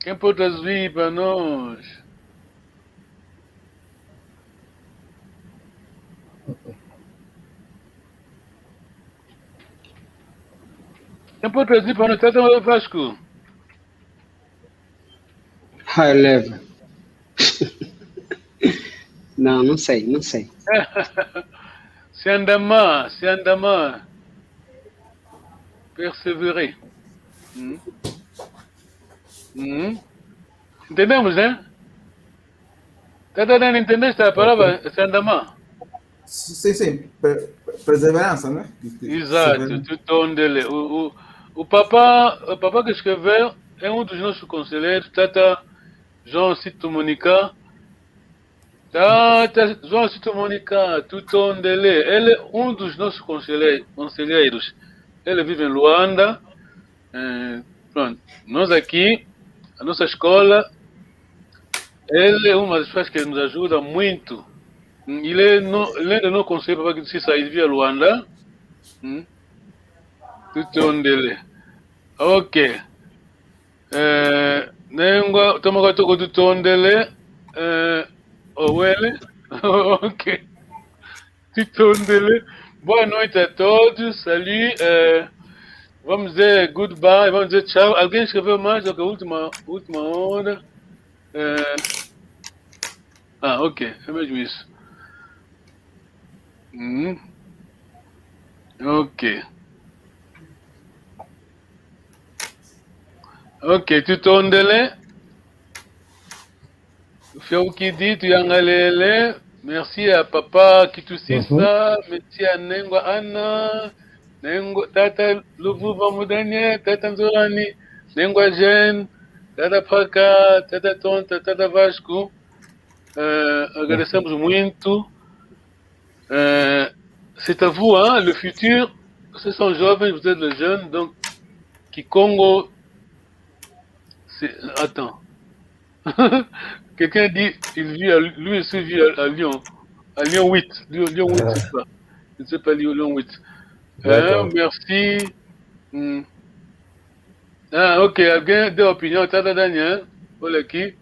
Quem pode traduzir para nós? Quem pode traduzir para nós? Tata Vasco. High level. Não sei. Siandama. Perseverer. Entendemos, né? Tata Dani, entendeste a palavra Siandama? Sim. Perseverança, né? Exato, Tutondele. O papá que escreveu é um dos nossos conselheiros, Tata João Cito Monica. João Cito Monica, Tutondele. Ele é um dos nossos conselheiros. Ele vive em Luanda. Pronto, nós aqui, a nossa escola, ele é uma das pessoas que nos ajuda muito. Ele ainda não consegue para que se sair via Luanda. Tutondele. Ok. Nengwa, estamos agora com Tutondele. Owele. Ok. Tutondele. Boa noite a todos. Salut. Vamos dizer goodbye, vamos dizer tchau. Alguém escreveu mais do que a última hora? Ok, é mesmo isso. Ok, Tutondele. Fiauki tu yangalele. Merci à papa Kitusisa. Merci à Nengwa Anna. Nengwa Tata Luvuva Mudanye. Tata Nzorani. Nengwa Jen. Tata Paka. Tata Tonta. Tata Vasco. Agradecemos muito. C'est à vous, hein, le futur. Ce sont jovens, vous êtes les jeunes. Donc, Kikongo. Attends. Quelqu'un dit lui aussi vit à Lyon. À Lyon 8. Lyon 8, c'est ça. Je ne sais pas Lyon 8. Merci. Ok. Alguém deu opinião? Tata Daniel. Olha aqui.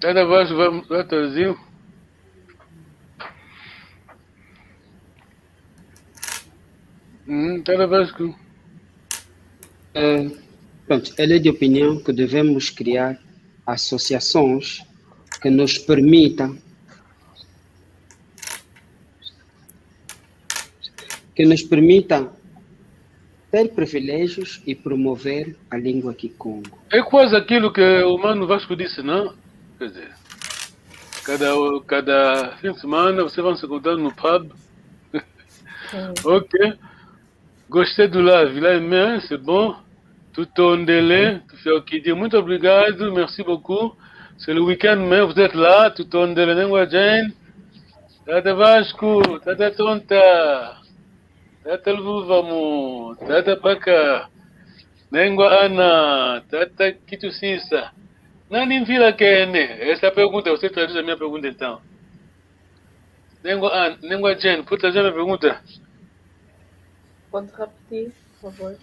Tata Vasco vai trazer. Tata Vasco. Pronto, ela é de opinião que devemos criar associações que nos permitam ter privilégios e promover a língua Kikongo. É quase aquilo que o Mano Vasco disse, não? Quer dizer, cada fim de semana vocês vão se encontrar no pub. Ok. Gostei do live, là, mais c'est bon. Tutondele, tu fais ok dire. Muito obrigado, merci beaucoup. C'est le week-end, mais vous êtes là. Tutondele, Nengwa Jane. Tata Vasco, Tata Tonta. Tata Luvamo, Tata Paka. Nengwa Ana, Tata Kitusisa. Nani Vila Kene? Essa pergunta, você traduz a minha pergunta então. Nengwa Jane, pode trazer a minha pergunta? Pode repetir, por favor.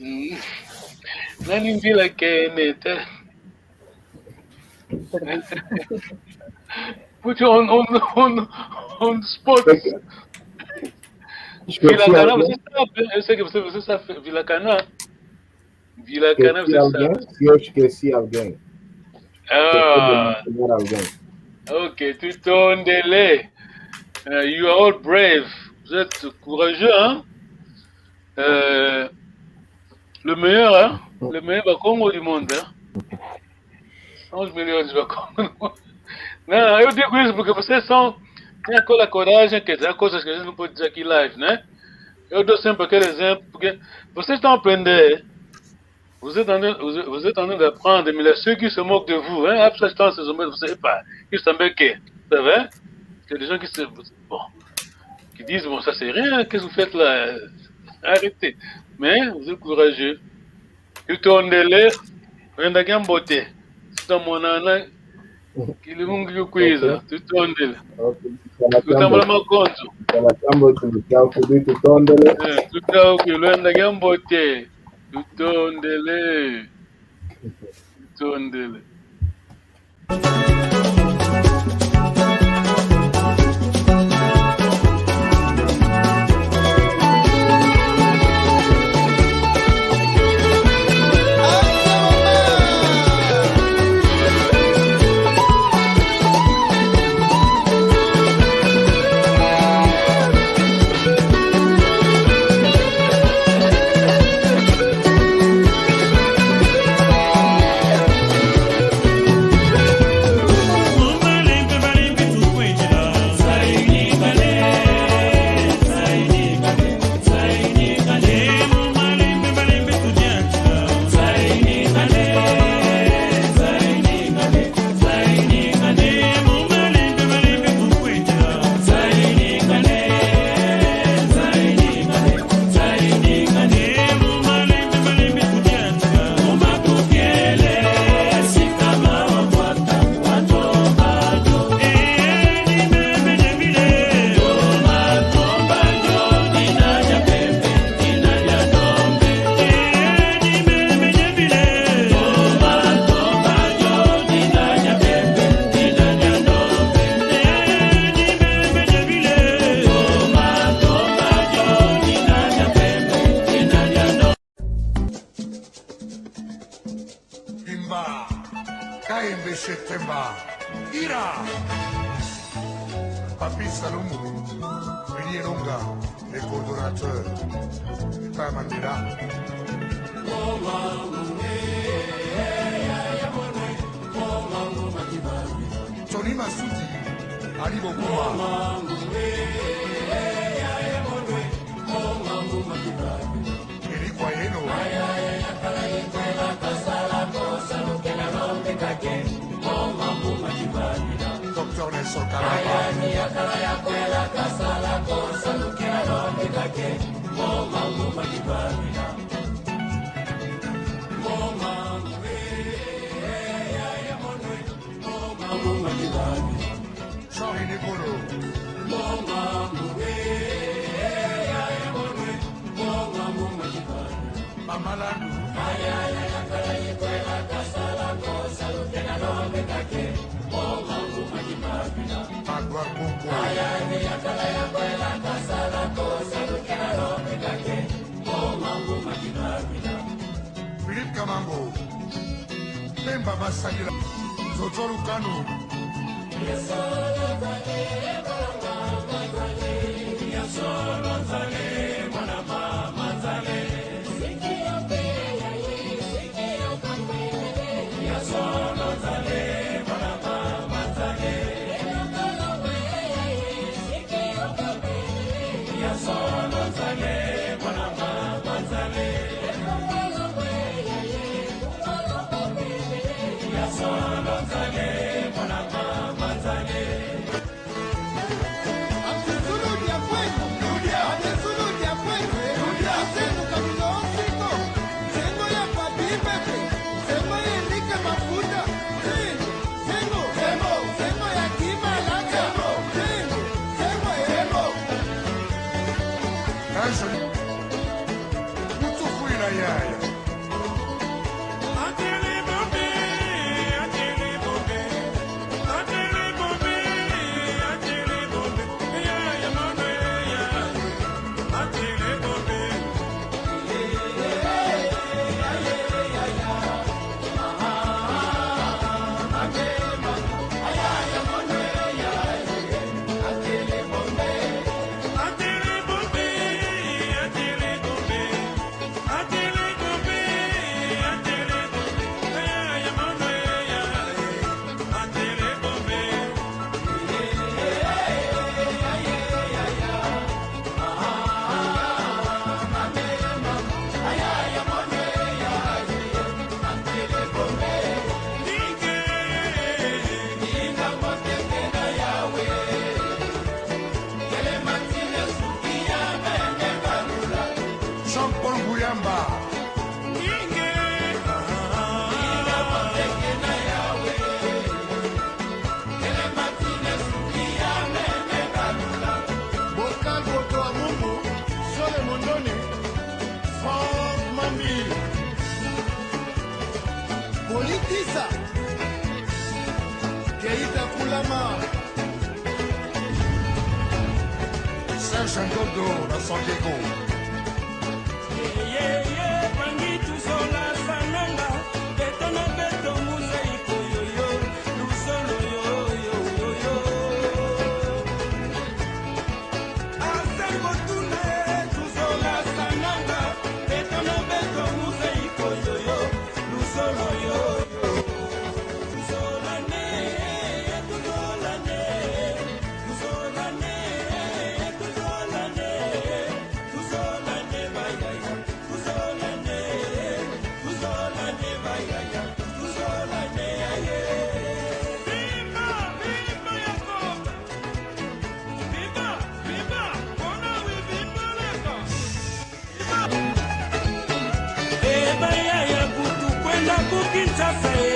Nani Vila Kene? Put you on the spot. Vilacana, você sabe. Eu sei que você sabe. Vilacana, Esqueci você alguém? sabe. Se eu esqueci alguém. Ah, Alguém. ok. Tutondele. You are all brave. Vous êtes courageux, hein? Le meilleur, hein? Le meilleur Bakongo du monde, hein? São os melhores Bakongo do mundo. Não, eu digo isso porque vocês têm aquela coragem, quer dizer, coisas que a gente não pode dizer aqui live, né? Eu dou sempre aquele exemplo, porque vocês estão a aprender, vous êtes en train d'apprendre, mais là, ceux qui se moquent de vous, hein, après ça, se moquent de vous, c'est pas, ils s'en moquent, vous savez? Il y a des gens qui disent, bon, ça c'est rien, qu'est-ce que vous faites là? Arrêtez. Mais vous êtes courageux. Tu tournes-les, rien à beauté. C'est dans mon âne. Qu'il est mon vieux quiz, tu tournes. Tu t'en vas me compte. Tu t'en que l'un de gamme beauté. Tu tournes. Tu tournes. Papi Salomo, Villiers-Longa, les coordonnateurs, Père Mandela. Tony Massoudi, Ali Bokuma. Eric Wayeno. Dr. Nelson Karaba. Sorry, Nicolo. Mamalandu. Agua Congo. Philippe Kamango. Pemba Massagira. Zozoru Kanu. Keita Kulama, Serge Ngodo, na San Diego. Kinshasa